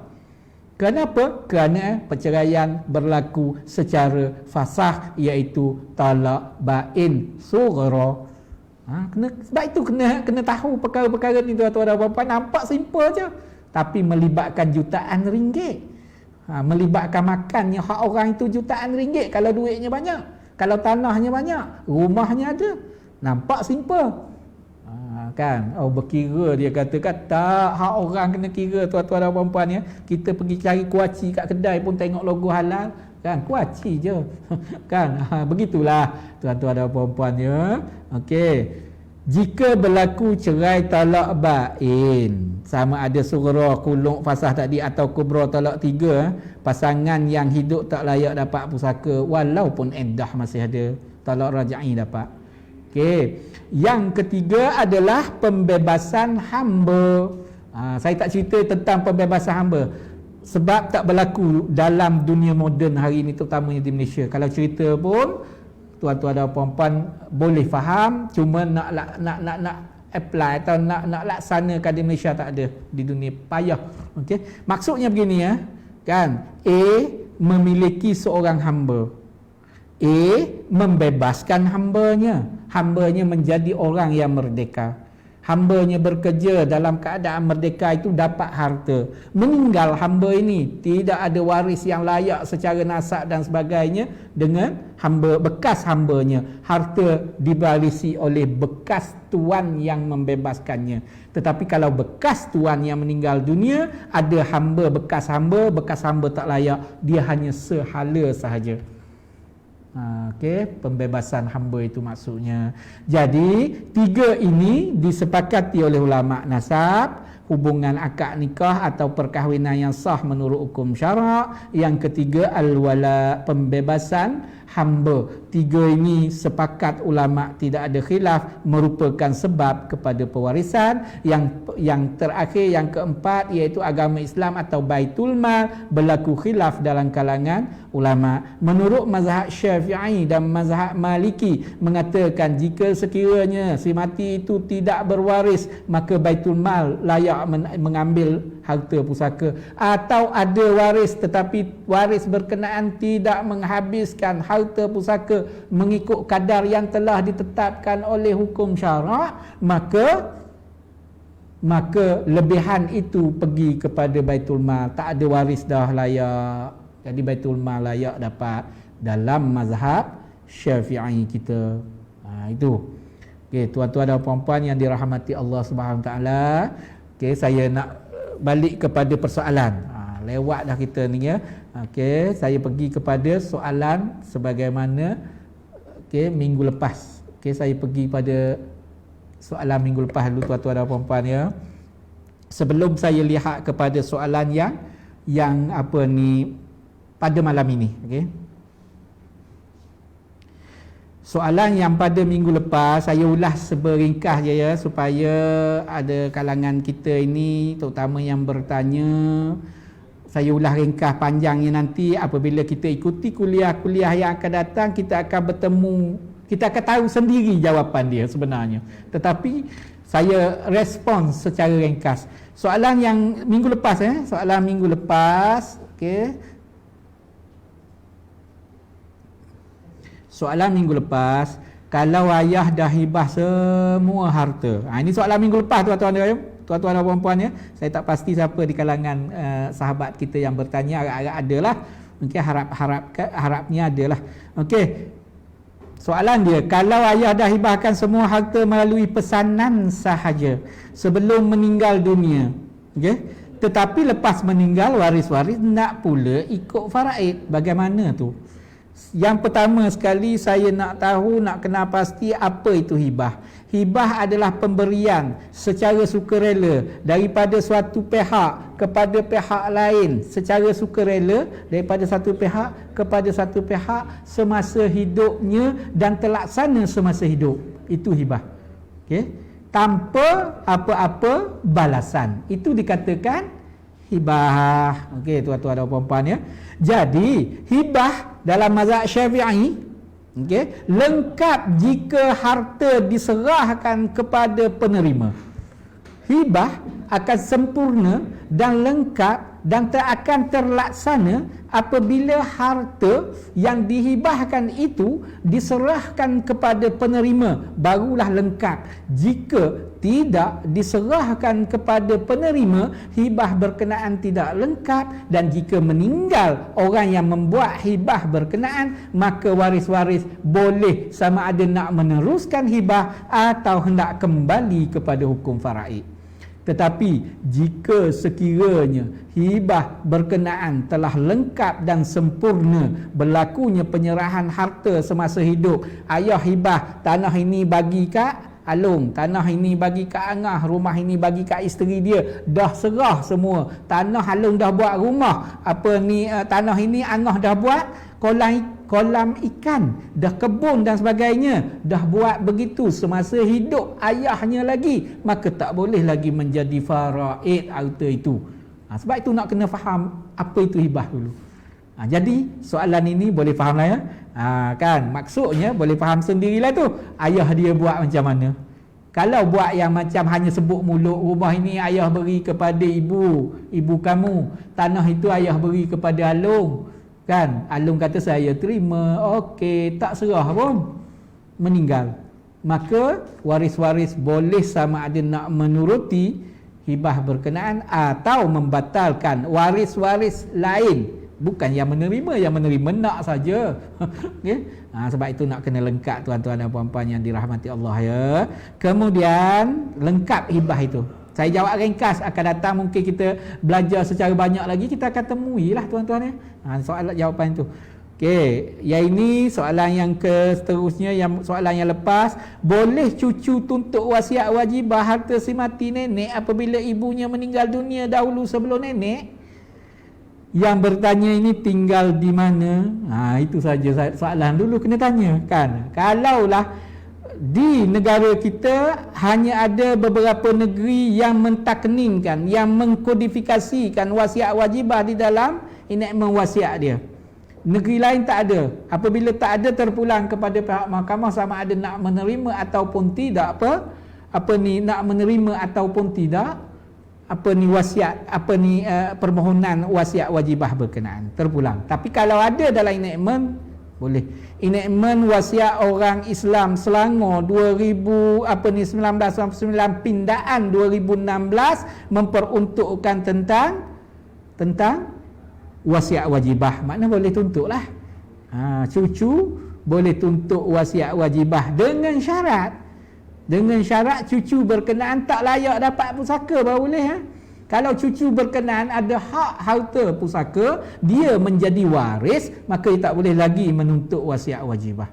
A: Kenapa? Kerana perceraian berlaku secara fasah, iaitu talak bain sughra. Sebab itu kena tahu perkara-perkara ni tuan-tuan dan puan-puan. Nampak simple je, tapi melibatkan jutaan ringgit. Melibatkan makannya hak orang itu jutaan ringgit kalau duitnya banyak, kalau tanahnya banyak, rumahnya ada. Nampak simple, kan? Berkira dia katakan tak, hak orang kena kira tuan-tuan dan puan-puan ya. Kita pergi cari kuaci kat kedai pun tengok logo halal, kan? Kuaci je kan? Begitulah tuan-tuan dan puan-puan ya. Okey, jika berlaku cerai talak bain, sama ada sughra, kuluk, fasah tadi atau kubra talak 3, pasangan yang hidup tak layak dapat pusaka walaupun iddah masih ada, talak raj'i dapat. Okey, yang ketiga adalah pembebasan hamba. Saya tak cerita tentang pembebasan hamba sebab tak berlaku dalam dunia moden hari ini, terutamanya di Malaysia. Kalau cerita pun tuan-tuan dan puan-puan boleh faham, cuma nak apply atau nak laksanakan di Malaysia tak ada, di dunia payah. Okey, maksudnya begini ya, kan? A memiliki seorang hamba, A membebaskan hambanya menjadi orang yang merdeka. Hambanya bekerja dalam keadaan merdeka itu dapat harta. Meninggal hamba ini, tidak ada waris yang layak secara nasab dan sebagainya dengan hamba, bekas hambanya. Harta diwarisi oleh bekas tuan yang membebaskannya. Tetapi kalau bekas tuan yang meninggal dunia, ada hamba, bekas hamba tak layak, dia hanya sehala sahaja. Okey, pembebasan hamba itu maksudnya. Jadi 3 ini disepakati oleh ulama nasab, hubungan akad nikah atau perkahwinan yang sah menurut hukum syarak. Yang ketiga al-wala, pembebasan hamba. 3 ini sepakat ulama tidak ada khilaf merupakan sebab kepada pewarisan. Yang terakhir, yang keempat, iaitu agama Islam atau Baitul Mal, berlaku khilaf dalam kalangan ulama. Menurut mazhab Syafi'i dan mazhab Maliki mengatakan jika sekiranya si mati itu tidak berwaris, maka Baitul Mal layak mengambil harta pusaka. Atau ada waris tetapi waris berkenaan tidak menghabiskan harta pusaka mengikut kadar yang telah ditetapkan oleh hukum syarak, maka lebihan itu pergi kepada Baitul Mal. Tak ada waris dah layak, jadi Baitul Mal layak dapat dalam mazhab Syafi'i kita. Itu. Okey, tuan-tuan dan puan-puan yang dirahmati Allah Subhanahu Wa Taala. Okey, saya nak balik kepada persoalan. Lewat dah kita ni ya. Okey, saya pergi kepada soalan sebagaimana minggu lepas. Okey, saya pergi pada soalan minggu lepas dulu tuan-tuan dan puan-puan ya. Sebelum saya lihat kepada soalan yang apa ni pada malam ini, okey. Soalan yang pada minggu lepas saya ulas seberingkas je ya, supaya ada kalangan kita ini terutama yang bertanya, saya ulas ringkas panjangnya nanti. Apabila kita ikuti kuliah-kuliah yang akan datang, kita akan bertemu, kita akan tahu sendiri jawapan dia sebenarnya. Tetapi saya respons secara ringkas. Soalan yang minggu lepas soalan minggu lepas, okey. Soalan minggu lepas, kalau ayah dah hibah semua harta. Ini soalan minggu lepas tuan-tuan dan puan-puan ya. Saya tak pasti siapa di kalangan sahabat kita yang bertanya, agak-agak adalah. Mungkin harapnya adalah. Okey. Soalan dia, kalau ayah dah hibahkan semua harta melalui pesanan sahaja sebelum meninggal dunia, okey, tetapi lepas meninggal waris-waris nak pula ikut faraid, bagaimana tu? Yang pertama sekali saya nak tahu, nak kenal pasti apa itu hibah. Hibah adalah pemberian secara sukarela daripada suatu pihak kepada pihak lain, secara sukarela daripada satu pihak kepada satu pihak semasa hidupnya dan terlaksana semasa hidup. Itu hibah. Okey. Tanpa apa-apa balasan. Itu dikatakan hibah. Okey, tuan-tuan dan puan-puan ya. Jadi, hibah dalam mazhab Syafi'i, okey, lengkap jika harta diserahkan kepada penerima. Hibah akan sempurna dan lengkap dan akan terlaksana apabila harta yang dihibahkan itu diserahkan kepada penerima, barulah lengkap. Jika tidak diserahkan kepada penerima, hibah berkenaan tidak lengkap, dan jika meninggal orang yang membuat hibah berkenaan, maka waris-waris boleh sama ada nak meneruskan hibah atau hendak kembali kepada hukum faraid. Tetapi jika sekiranya hibah berkenaan telah lengkap dan sempurna, berlakunya penyerahan harta semasa hidup, ayah hibah tanah ini bagi kat Alung, tanah ini bagi kat Angah, rumah ini bagi kat isteri dia, dah serah semua. Tanah Alung dah buat rumah, tanah ini Angah dah buat kolam ikan, dah kebun dan sebagainya, dah buat begitu semasa hidup ayahnya lagi, maka tak boleh lagi menjadi faraid harta itu. Sebab itu nak kena faham apa itu hibah dulu. Jadi soalan ini boleh faham lah ya. Kan maksudnya boleh faham sendirilah tu, ayah dia buat macam mana. Kalau buat yang macam hanya sebut mulut, rumah ini ayah beri kepada ibu kamu, tanah itu ayah beri kepada Alung, kan Alung kata saya terima, okey, tak serah pun, meninggal, maka waris-waris boleh sama ada nak menuruti hibah berkenaan atau membatalkan. Waris-waris lain, bukan yang menerima nak saja. Okay? Sebab itu nak kena lengkap tuan-tuan dan puan-puan yang dirahmati Allah ya. Kemudian lengkap hibah itu. Saya jawab ringkas, akan datang mungkin kita belajar secara banyak lagi, kita akan temui lah tuan-tuan ya. Soalan jawapan itu. Okey, yang ini soalan yang seterusnya, yang soalan yang lepas, boleh cucu tuntut wasiat wajibah harta si mati nenek apabila ibunya meninggal dunia dahulu sebelum nenek? Yang bertanya ini tinggal di mana? Itu saja soalan dulu kena tanya kan. Kalaulah di negara kita hanya ada beberapa negeri yang mentakninkan, yang mengkodifikasikan wasiat wajibah di dalam enakmen wasiat dia. Negeri lain tak ada. Apabila tak ada, terpulang kepada pihak mahkamah sama ada nak menerima ataupun tidak nak menerima ataupun tidak wasiat, permohonan wasiat wajibah berkenaan, terpulang. Tapi kalau ada dalam enakmen, boleh. Enakmen wasiat orang Islam Selangor 1999 pindaan 2016 memperuntukkan tentang wasiat wajibah. Makna boleh tuntutlah. Cucu boleh tuntut wasiat wajibah dengan syarat cucu berkenaan tak layak dapat pusaka baru boleh. Kalau cucu berkenaan ada hak harta pusaka, dia menjadi waris, maka dia tak boleh lagi menuntut wasiat wajibah.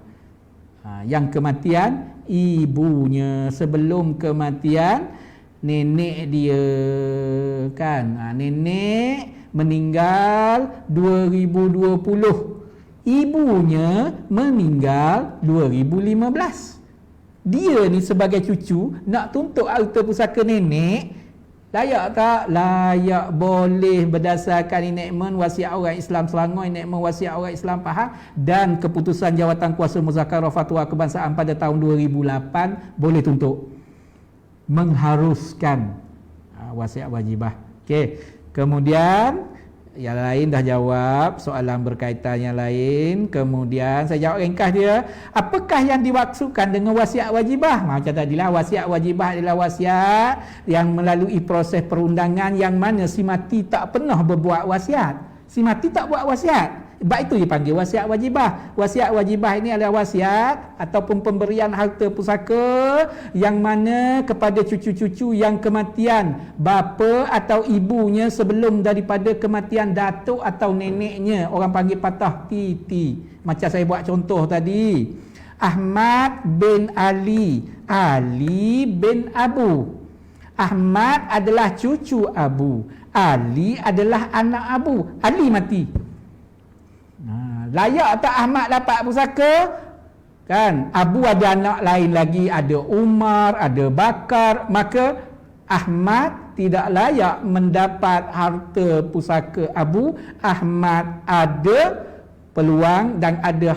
A: Yang kematian ibunya, sebelum kematian nenek dia kan. Nenek meninggal 2020, ibunya meninggal 2015. Dia ni sebagai cucu nak tuntut harta pusaka nenek, layak tak? Layak, boleh berdasarkan enakmen wasiat orang Islam Selangor, enakmen wasiat orang Islam Pahang dan keputusan Jawatan Kuasa Muzakarah Fatwa Kebangsaan pada tahun 2008, boleh tuntut, mengharuskan wasiat wajibah. Okey. Kemudian yang lain dah jawab, soalan berkaitan yang lain. Kemudian saya jawab ringkas dia, apakah yang dimaksudkan dengan wasiat wajibah? Macam tadilah, wasiat wajibah adalah wasiat yang melalui proses perundangan yang mana si mati tak pernah berbuat wasiat. Si mati tak buat wasiat. Sebab itu dipanggil wasiat wajibah. Wasiat wajibah ini adalah wasiat ataupun pemberian harta pusaka yang mana kepada cucu-cucu yang kematian bapa atau ibunya sebelum daripada kematian datuk atau neneknya. Orang panggil patah titi. Macam saya buat contoh tadi. Ahmad bin Ali, Ali bin Abu. Ahmad adalah cucu Abu, Ali adalah anak Abu. Ali mati. Layak tak Ahmad dapat pusaka? Kan? Abu ada anak lain lagi, ada Umar, ada Bakar. Maka Ahmad tidak layak mendapat harta pusaka Abu. Ahmad ada peluang dan ada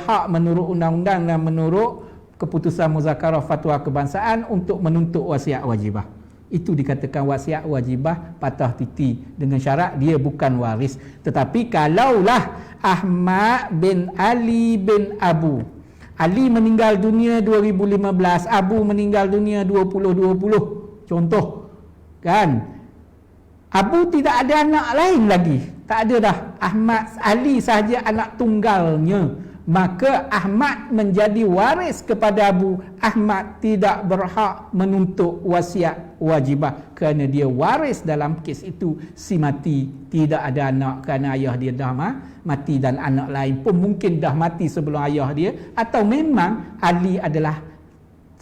A: hak menurut undang-undang dan menurut keputusan muzakarah fatwa kebangsaan untuk menuntut wasiat wajibah. Itu dikatakan wasiat wajibah patah titi dengan syarat dia bukan waris. Tetapi kalaulah Ahmad bin Ali bin Abu, Ali meninggal dunia 2015, Abu meninggal dunia 2020, contoh kan, Abu tidak ada anak lain lagi, tak ada dah, Ahmad Ali sahaja anak tunggalnya, maka Ahmad menjadi waris kepada Abu. Ahmad tidak berhak menuntut wasiat wajibah kerana dia waris dalam kes itu. Si mati tidak ada anak kerana ayah dia dah mati dan anak lain pun mungkin dah mati sebelum ayah dia, atau memang Ali adalah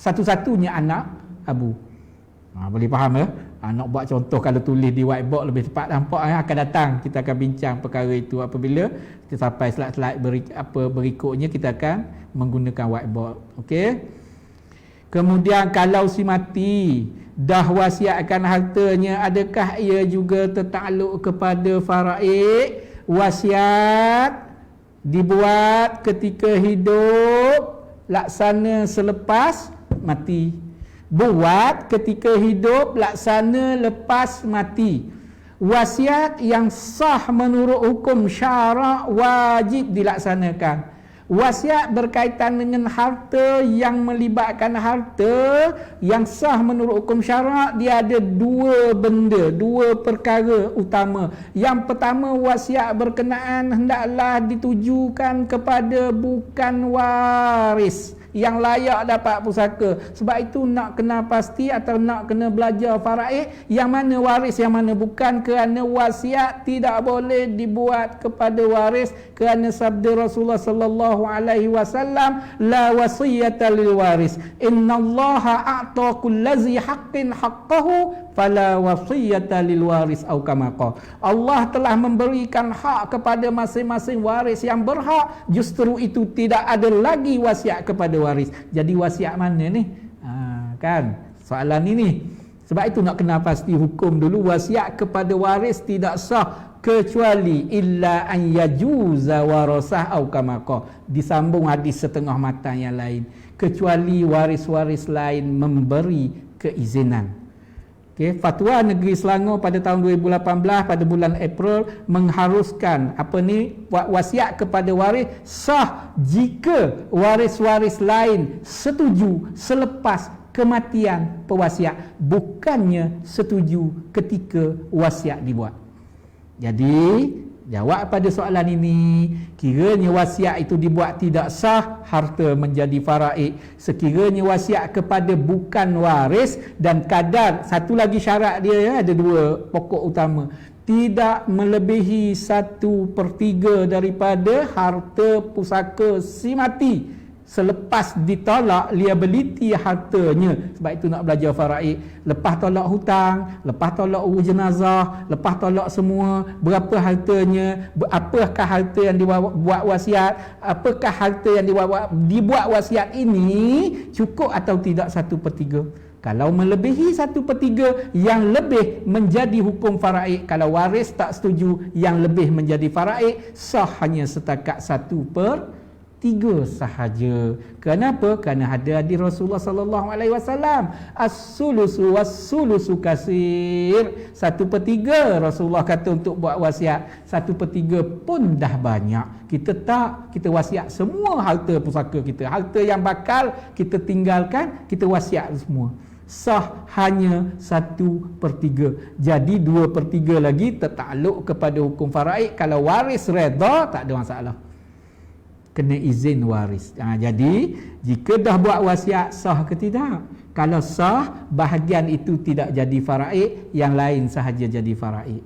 A: satu-satunya anak Abu. Boleh faham ya? Nak buat contoh, kalau tulis di whiteboard lebih tepat nampak. Akan datang kita akan bincang perkara itu apabila kita sampai slide-slide berikutnya, kita akan menggunakan whiteboard. Okey. Kemudian kalau si mati dah wasiatkan hartanya, adakah ia juga tertakluk kepada faraid? Wasiat dibuat ketika hidup, laksana selepas mati. Buat ketika hidup, laksana lepas mati. Wasiat yang sah menurut hukum syarak wajib dilaksanakan. Wasiat berkaitan dengan harta yang melibatkan harta yang sah menurut hukum syarak, dia ada dua benda, dua perkara utama. Yang pertama, wasiat berkenaan hendaklah ditujukan kepada bukan waris yang layak dapat pusaka. Sebab itu nak kena pasti atau nak kena belajar faraid yang mana waris yang mana bukan, kerana wasiat tidak boleh dibuat kepada waris kerana sabda Rasulullah sallallahu alaihi wasallam, la wasiyata lil waris, innallaha a'ta kullazi haqqin haqqahu fala wasiyata lil waris au kama qala. Allah telah memberikan hak kepada masing-masing waris yang berhak, justru itu tidak ada lagi wasiat kepada waris. Jadi wasiat mana ni? Kan soalan ini. Sebab itu nak kena pasti hukum dulu. Wasiat kepada waris tidak sah kecuali illa an yajuza warasah au kama qala. Disambung hadis setengah matan yang lain, kecuali waris-waris lain memberi keizinan. Okay. Fatwa Negeri Selangor pada tahun 2018 pada bulan April mengharuskan wasiat kepada waris sah jika waris-waris lain setuju selepas kematian pewasiat, bukannya setuju ketika wasiat dibuat. Jadi jawab pada soalan ini, kiranya wasiat itu dibuat tidak sah, harta menjadi faraid. Sekiranya wasiat kepada bukan waris dan kadar, satu lagi syarat dia ya, ada dua pokok utama, tidak melebihi 1/3 daripada harta pusaka si mati selepas ditolak liability hartanya. Sebab itu nak belajar faraid. Lepas tolak hutang, lepas tolak urus jenazah, lepas tolak semua, berapa hartanya, apakah harta yang dibuat wasiat, apakah harta yang dibuat wasiat ini cukup atau tidak 1/3. Kalau melebihi 1/3, yang lebih menjadi hukum faraid. Kalau waris tak setuju, yang lebih menjadi faraid. Sah hanya setakat 1/3 sahaja. Kenapa? Kerana ada hadis Rasulullah sallallahu alaihi wasallam, as-sulusu was-sulusu kasir. 1/3 Rasulullah kata untuk buat wasiat. 1/3 pun dah banyak. Kita wasiat semua harta pusaka kita. Harta yang bakal kita tinggalkan, kita wasiat semua. sah hanya 1/3. Jadi 2/3 lagi tertakluk kepada hukum faraid. Kalau waris redha, tak ada masalah. Kena izin waris. Jadi jika dah buat wasiat, sah ke tidak? Kalau sah, bahagian itu tidak jadi faraid, yang lain sahaja jadi faraid.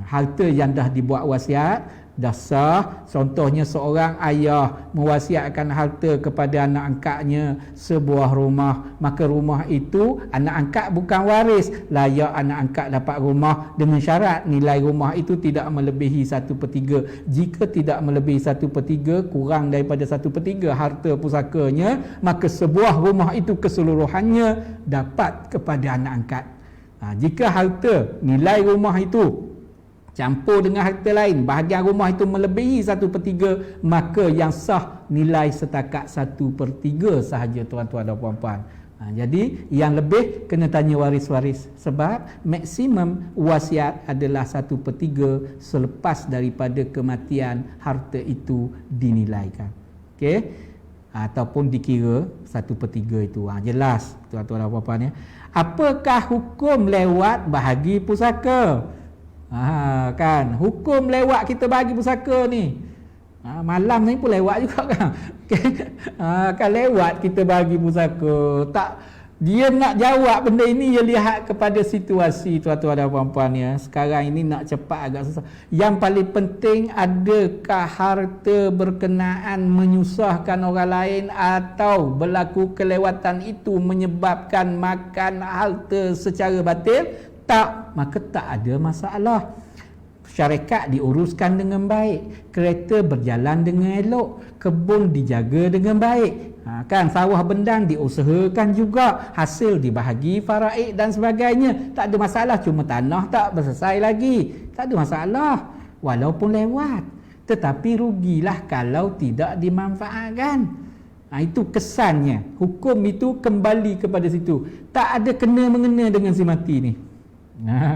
A: Harta yang dah dibuat wasiat dah sah. Contohnya seorang ayah mewasiatkan harta kepada anak angkatnya sebuah rumah, maka rumah itu anak angkat bukan waris, layak anak angkat dapat rumah dengan syarat nilai rumah itu tidak melebihi 1/3. Jika tidak melebihi 1/3, kurang daripada 1/3 harta pusakanya, maka sebuah rumah itu keseluruhannya dapat kepada anak angkat. Jika harta nilai rumah itu campur dengan harta lain, bahagian rumah itu melebihi 1/3, maka yang sah nilai setakat 1/3 sahaja, tuan-tuan dan puan-puan. Jadi yang lebih kena tanya waris-waris, sebab maksimum wasiat adalah 1/3 selepas daripada kematian harta itu dinilaikan. Okey, ataupun dikira 1/3 itu. Jelas, tuan-tuan dan puan-puan ya. Apakah hukum lewat bahagi pusaka? Kan hukum lewat kita bagi pusaka ni, malam ni pun lewat juga kan. Kan lewat kita bagi pusaka, tak dia nak jawab benda ini, dia lihat kepada situasi, tuan-tuan dan puan-puan ya. Sekarang ini nak cepat agak susah. Yang paling penting, adakah harta berkenaan menyusahkan orang lain atau berlaku kelewatan itu menyebabkan makan harta secara batil? Tak, maka tak ada masalah. Syarikat diuruskan dengan baik, kereta berjalan dengan elok, kebun dijaga dengan baik, kan sawah bendang diusahakan juga, hasil dibahagi faraid dan sebagainya. Tak ada masalah, cuma tanah tak selesai lagi, tak ada masalah walaupun lewat. Tetapi rugilah kalau tidak dimanfaatkan. Itu kesannya. Hukum itu kembali kepada situ. Tak ada kena-mengena dengan si mati ni.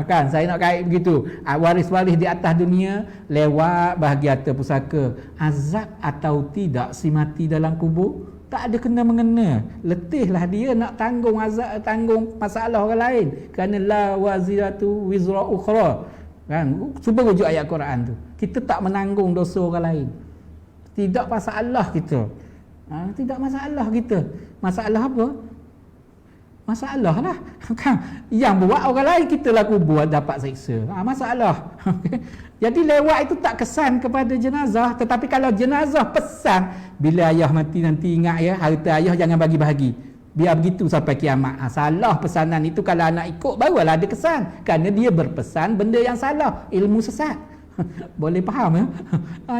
A: Kan saya nak kait begitu. Waris-waris di atas dunia lewat bahagi harta pusaka, azab atau tidak si mati dalam kubur, tak ada kena mengena. Letihlah dia nak tanggung azab, tanggung masalah orang lain, kerana la waziratu wizra ukhra. Kan cuba rujuk ayat Quran tu. Kita tak menanggung dosa orang lain. Tidak masalah kita. Tidak masalah kita. Masalah apa? Masalah lah kan, yang buat orang lain kita laku buat dapat seksa. Masalah. Jadi lewat itu tak kesan kepada jenazah. Tetapi kalau jenazah pesan, bila ayah mati nanti ingat ya, harta ayah jangan bagi-bagi, biar begitu sampai kiamat. Salah pesanan itu. Kalau anak ikut barulah ada kesan, kerana dia berpesan benda yang salah, ilmu sesat. Boleh faham ya?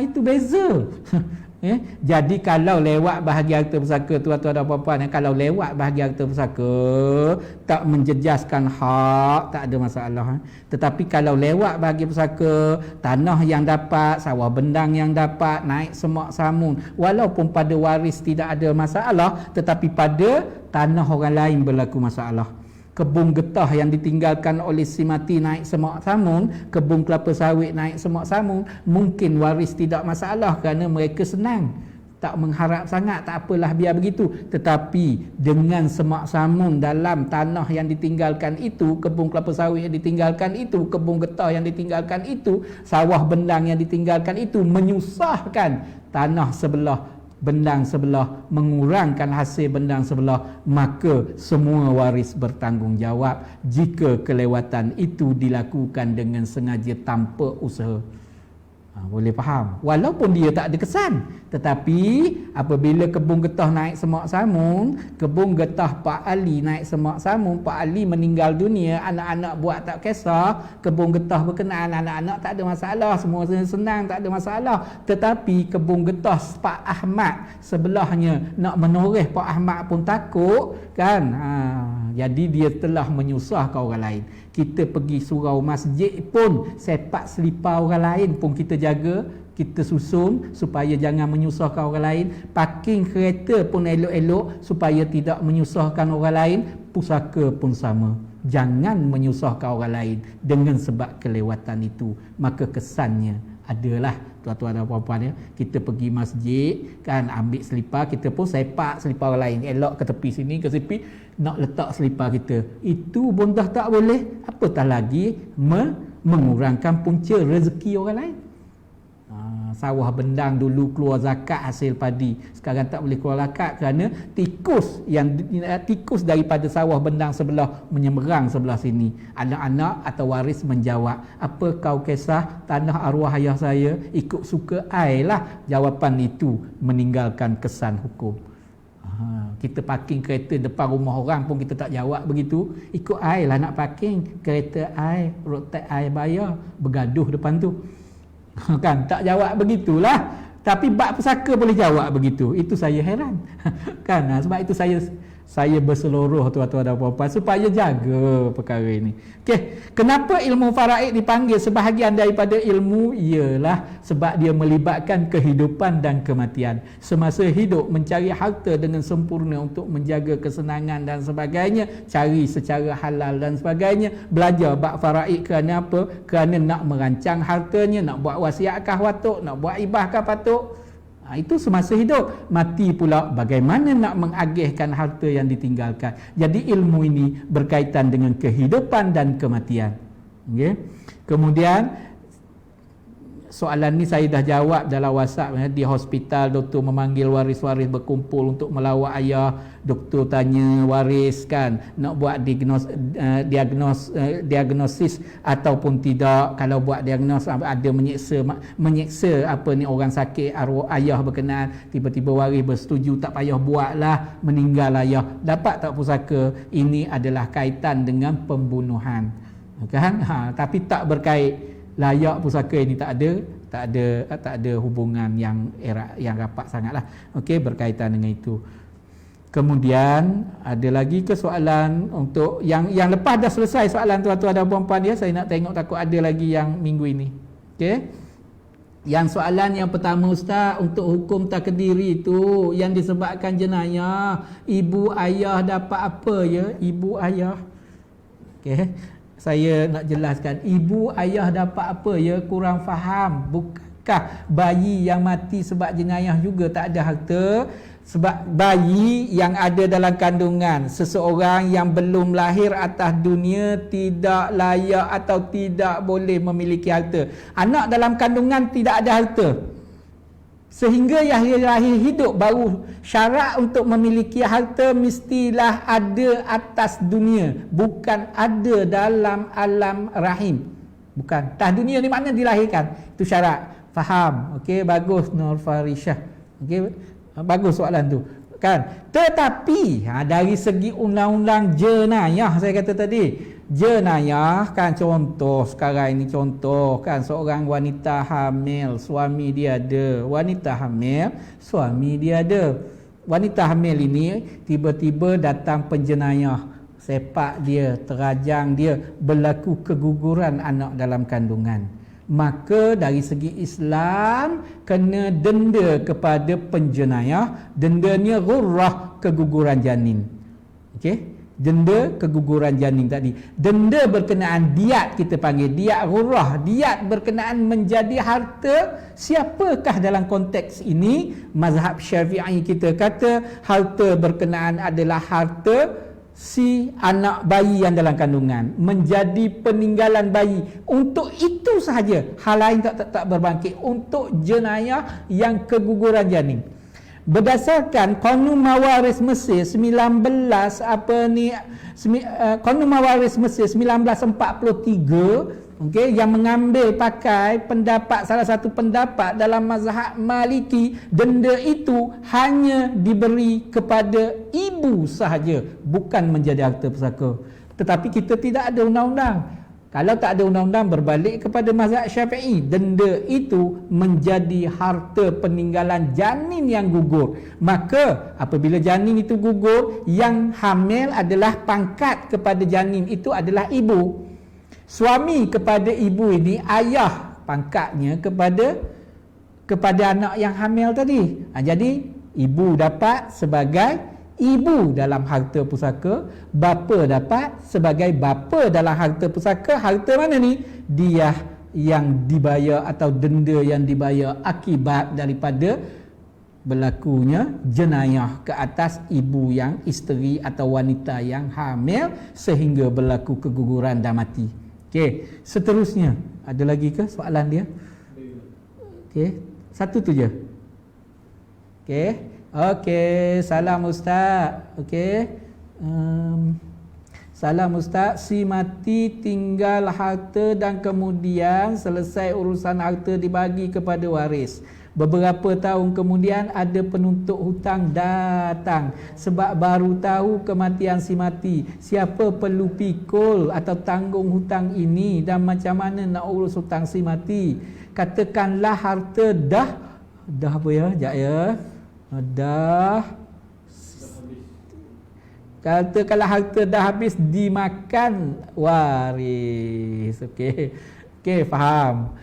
A: Itu beza. Jadi kalau lewat bahagi harta pusaka, tuan-tuan dan puan-puan, kalau lewat bahagi harta pusaka tak menjejaskan hak, tak ada masalah. Tetapi kalau lewat bahagi pusaka, tanah yang dapat, sawah bendang yang dapat, naik semak samun, walaupun pada waris tidak ada masalah, tetapi pada tanah orang lain berlaku masalah. Kebun getah yang ditinggalkan oleh si mati naik semak samun, kebun kelapa sawit naik semak samun, mungkin waris tidak masalah kerana mereka senang, tak mengharap sangat, tak apalah biar begitu. Tetapi dengan semak samun dalam tanah yang ditinggalkan itu, kebun kelapa sawit yang ditinggalkan itu, kebun getah yang ditinggalkan itu, sawah bendang yang ditinggalkan itu, menyusahkan tanah sebelah, bendang sebelah, mengurangkan hasil bendang sebelah, maka semua waris bertanggungjawab jika kelewatan itu dilakukan dengan sengaja tanpa usaha. Boleh faham? Walaupun dia tak ada kesan, tetapi apabila kebun getah naik semak samun, kebun getah Pak Ali naik semak samun, Pak Ali meninggal dunia, anak-anak buat tak kisah, kebun getah berkenaan anak-anak tak ada masalah, semua senang, tak ada masalah. Tetapi kebun getah Pak Ahmad sebelahnya nak menoreh Pak Ahmad pun takut kan. Jadi dia telah menyusahkan orang lain. Kita pergi surau masjid pun, sepak selipar orang lain pun kita jaga, kita susun supaya jangan menyusahkan orang lain. Parking kereta pun elok-elok supaya tidak menyusahkan orang lain. Pusaka pun sama, jangan menyusahkan orang lain dengan sebab kelewatan itu, maka kesannya Adalah tuan-tuan dan puan-puan ya, kita pergi masjid kan, ambil selipar, kita pun sepak selipar orang lain, elok ke tepi sini ke tepi nak letak selipar kita, itu pun dah tak boleh, apatah lagi mengurangkan punca rezeki orang lain. Sawah bendang dulu keluar zakat hasil padi, sekarang tak boleh keluar zakat kerana tikus daripada sawah bendang sebelah menyeberang sebelah sini. Anak-anak atau waris menjawab, apa kau kisah tanah arwah ayah saya, ikut suka ai lah. Jawapan itu meninggalkan kesan hukum. Kita parking kereta depan rumah orang pun kita tak jawab begitu, ikut ai lah nak parking kereta ai, road tax ai bayar, bergaduh depan tu. Kan tak jawab begitulah, tapi bab pusaka boleh jawab begitu. Itu saya heran. Kan sebab itu saya berseluruh tuan-tuan dan puan-puan supaya jaga perkara ini. Okey, kenapa ilmu faraid dipanggil sebahagian daripada ilmu? Ialah sebab dia melibatkan kehidupan dan kematian. Semasa hidup mencari harta dengan sempurna untuk menjaga kesenangan dan sebagainya, cari secara halal dan sebagainya. Belajar bab faraid kerana apa? Kerana nak merancang hartanya, nak buat wasiatkah watuk, nak buat ibahkah patuk. Itu semasa hidup. Mati pula bagaimana nak mengagihkan harta yang ditinggalkan. Jadi ilmu ini berkaitan dengan kehidupan dan kematian. Okay. Kemudian soalan ni saya dah jawab dalam WhatsApp ya. Di hospital doktor memanggil waris-waris berkumpul untuk melawat ayah. Doktor tanya waris kan nak buat diagnosis ataupun tidak. Kalau buat diagnosis ada menyeksa apa ni orang sakit arwah ayah berkenaan, tiba-tiba waris bersetuju tak payah buatlah, meninggal ayah, dapat tak pusaka. Ini adalah kaitan dengan pembunuhan kan. Tapi tak berkait layak pusaka ini, tak ada hubungan yang rapat sangatlah. Okey, berkaitan dengan itu. Kemudian ada lagi ke soalan untuk yang lepas dah selesai soalan tuan-tuan dan puan-puan ya. Saya nak tengok takut ada lagi yang minggu ini. Okey. Yang soalan yang pertama Ustaz, untuk hukum takdiri itu yang disebabkan jenayah, ibu ayah dapat apa ya? Ibu ayah. Okey. Saya nak jelaskan, ibu ayah dapat apa ya, kurang faham. Bukankah bayi yang mati sebab jenayah juga tak ada harta? Sebab bayi yang ada dalam kandungan seseorang yang belum lahir atas dunia tidak layak atau tidak boleh memiliki harta. Anak dalam kandungan tidak ada harta, sehingga yang lahir hidup baru syarat untuk memiliki harta mestilah ada atas dunia, bukan ada dalam alam rahim. Bukan atas dunia ni makna dilahirkan, itu syarat. Faham? Okey, bagus Nur Farishah. Okey, bagus soalan tu kan. Tetapi dari segi undang-undang jenayah, saya kata tadi jenayah kan, contoh sekarang ini, contoh kan, seorang wanita hamil, suami dia ada. Wanita hamil, suami dia ada. Wanita hamil ini tiba-tiba datang penjenayah, sepak dia, terajang dia, berlaku keguguran anak dalam kandungan. Maka dari segi Islam kena denda kepada penjenayah. Dendanya ghurrah, keguguran janin. Okey, denda keguguran janin tadi. Denda berkenaan diat, kita panggil diat ghurrah. Diat berkenaan menjadi harta siapakah dalam konteks ini? Mazhab Syafi'i kita kata harta berkenaan adalah harta si anak bayi yang dalam kandungan, menjadi peninggalan bayi. Untuk itu sahaja, hal lain tak berbangkit. Untuk jenayah yang keguguran janin, berdasarkan Qanun Mawaris Mesir 1943, okey, yang mengambil pakai salah satu pendapat dalam mazhab Maliki, denda itu hanya diberi kepada ibu sahaja, bukan menjadi harta pusaka. Tetapi kita tidak ada undang-undang. Kalau tak ada undang-undang, berbalik kepada mazhab Syafi'i, denda itu menjadi harta peninggalan janin yang gugur. Maka apabila janin itu gugur, yang hamil adalah pangkat kepada janin itu adalah ibu. Suami kepada ibu ini, ayah pangkatnya kepada anak yang hamil tadi. Jadi ibu dapat sebagai ibu dalam harta pusaka, bapa dapat sebagai bapa dalam harta pusaka. Harta mana ni? Diyah yang dibayar atau denda yang dibayar akibat daripada berlakunya jenayah ke atas ibu yang isteri atau wanita yang hamil sehingga berlaku keguguran dan mati. Okey, seterusnya ada lagi ke soalan dia? Okey, satu tu je. Okey, salam ustaz. Okey. Salam ustaz, si mati tinggal harta dan kemudian selesai urusan harta dibagi kepada waris. Beberapa tahun kemudian ada penuntut hutang datang sebab baru tahu kematian si mati. Siapa perlu pikul atau tanggung hutang ini dan macam mana nak urus hutang si mati? Katakanlah harta dah apa ya? Sekejap ya. Katakanlah harta dah habis dimakan waris. Okey, faham.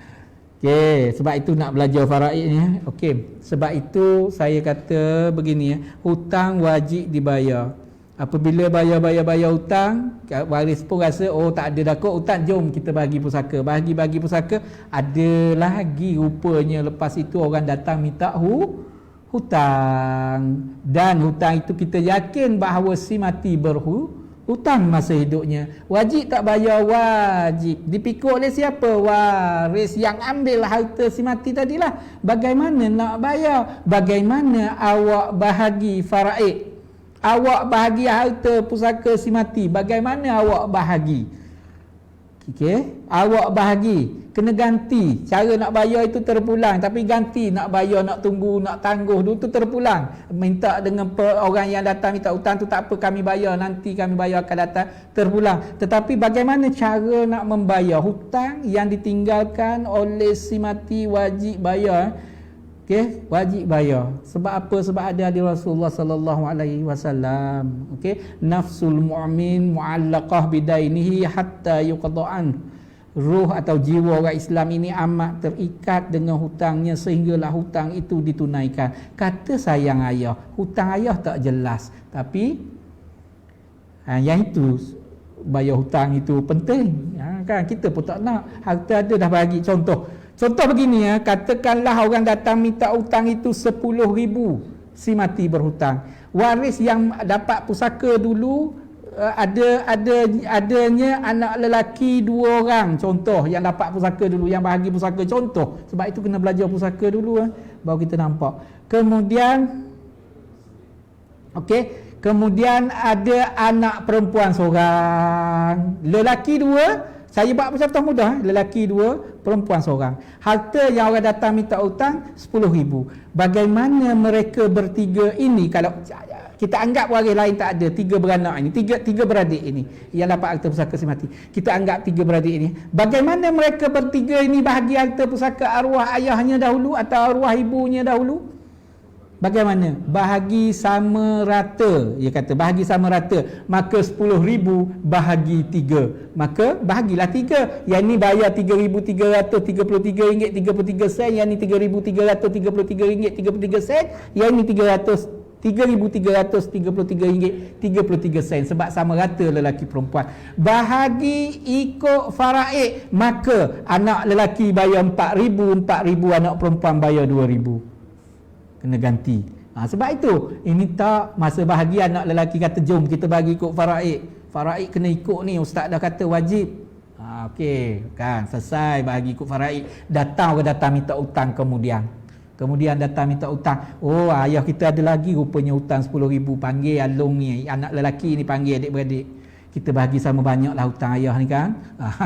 A: Okey, sebab itu nak belajar faraid ni. Okey, sebab itu saya kata begini ya, hutang wajib dibayar. Apabila bayar hutang, waris pun rasa tak ada dah kot hutang, jom kita bagi pusaka. Bagi pusaka, ada lagi rupanya lepas itu orang datang minta hutang, dan hutang itu kita yakin bahawa si mati hutang masa hidupnya. Wajib tak bayar? Wajib. Dipikul oleh siapa? Waris yang ambil harta si mati tadilah. Bagaimana nak bayar? Bagaimana awak bahagi faraid? Awak bahagi harta pusaka si mati, bagaimana awak bahagi? Okey, awak bahagi, kena ganti. Cara nak bayar itu terpulang, tapi ganti nak bayar, nak tunggu, nak tangguh dulu tu terpulang. Minta dengan orang yang datang minta hutang tu, tak apa kami bayar, nanti kami bayar akan datang, terpulang. Tetapi bagaimana cara nak membayar hutang yang ditinggalkan oleh si mati? Wajib bayar. Okey, wajib bayar. Sebab apa? Sebab ada hadis Rasulullah sallallahu alaihi wasallam. Okey, nafsul mu'min mu'allaqah bidainihi hatta yuqda'an. Ruh atau jiwa orang Islam ini amat terikat dengan hutangnya sehinggalah hutang itu ditunaikan. Kata sayang ayah, hutang ayah tak jelas, tapi yang itu bayar hutang itu penting. Kan kita pun tak nak, harta ada dah bagi. Contoh begini ya, katakanlah orang datang minta hutang itu 10,000, si mati berhutang. Waris yang dapat pusaka dulu adanya anak lelaki 2 orang, contoh yang dapat pusaka dulu, yang bahagi pusaka, contoh. Sebab itu kena belajar pusaka dulu baru kita nampak. Kemudian ada anak perempuan seorang, lelaki 2. Saya buat macam tu mudah, lelaki 2, perempuan seorang. Harta yang orang datang minta hutang 10,000. Bagaimana mereka bertiga ini, kalau kita anggap waris lain tak ada, 3 beranak ini, tiga beradik ini yang dapat harta pusaka si mati. Kita anggap 3 beradik ini. Bagaimana mereka bertiga ini bahagi harta pusaka arwah ayahnya dahulu atau arwah ibunya dahulu? Bagaimana? Bahagi sama rata. Dia kata bahagi sama rata. Maka 10,000 bahagi 3. Maka bahagilah 3. Yang ni bayar RM3,333.33. Yang ni RM3,333.33. Yang ni RM3,333.33. Sebab sama rata lelaki perempuan. Bahagi ikut faraid. Maka anak lelaki bayar RM4,000, anak perempuan bayar RM2,000. Kena ganti. Sebab itu ini tak masa bahagi anak lelaki kata jom kita bagi ikut faraid. Faraid kena ikut ni, ustaz dah kata wajib. Okey kan, selesai bahagi ikut faraid. Datang minta hutang kemudian datang minta hutang. Ayah kita ada lagi rupanya hutang 10,000, panggil Along ni, anak lelaki ni panggil adik-beradik. Kita bagi sama banyak lah hutang ayah ni kan.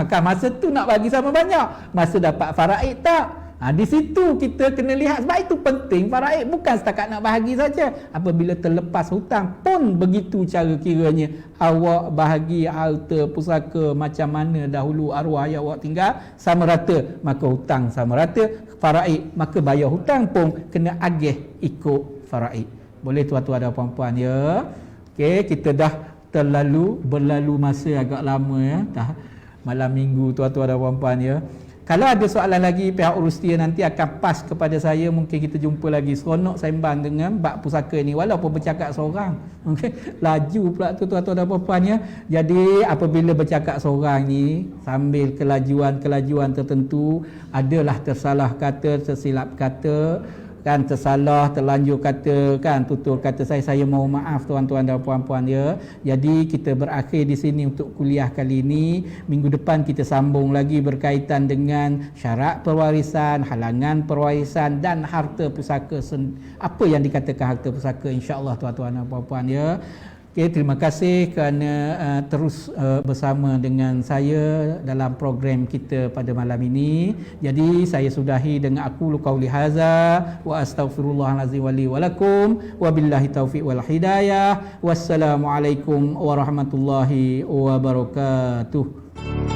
A: Kan masa tu nak bagi sama banyak, masa dapat faraid tak? Di situ kita kena lihat. Sebab itu penting faraid, bukan setakat nak bahagi saja. Apabila terlepas hutang pun begitu cara kiranya. Awak bahagi harta pusaka macam mana dahulu arwah ayah awak tinggal, sama rata, maka hutang sama rata. Faraid, maka bayar hutang pun kena agih ikut faraid. Boleh tuan-tuan dan puan-puan ya. Okey, kita dah berlalu masa agak lama ya. Dah malam minggu tuan-tuan dan puan-puan ya. Kalau ada soalan lagi, pihak urustia nanti akan pas kepada saya. Mungkin kita jumpa lagi. Seronok sembang dengan bab pusaka ni, walaupun bercakap seorang. Okay? Laju pula tu tuan-tuan dan puan-puan ya. Jadi apabila bercakap seorang ni, sambil kelajuan tertentu, adalah tersalah kata, tersilap kata, kan, tersalah, terlanjur kata, kan, tutur kata saya mohon maaf tuan-tuan dan puan-puan ya. Jadi kita berakhir di sini untuk kuliah kali ini. Minggu depan kita sambung lagi berkaitan dengan syarat perwarisan, halangan perwarisan dan harta pusaka. Apa yang dikatakan harta pusaka, insya-Allah tuan-tuan dan puan-puan ya. Okay, terima kasih kerana terus bersama dengan saya dalam program kita pada malam ini. Jadi saya sudahi dengan aku qauli hadza wa astaghfirullahalazim wa li wa lakum wa billahi taufiq wal hidayah. Wassalamualaikum warahmatullahi wabarakatuh.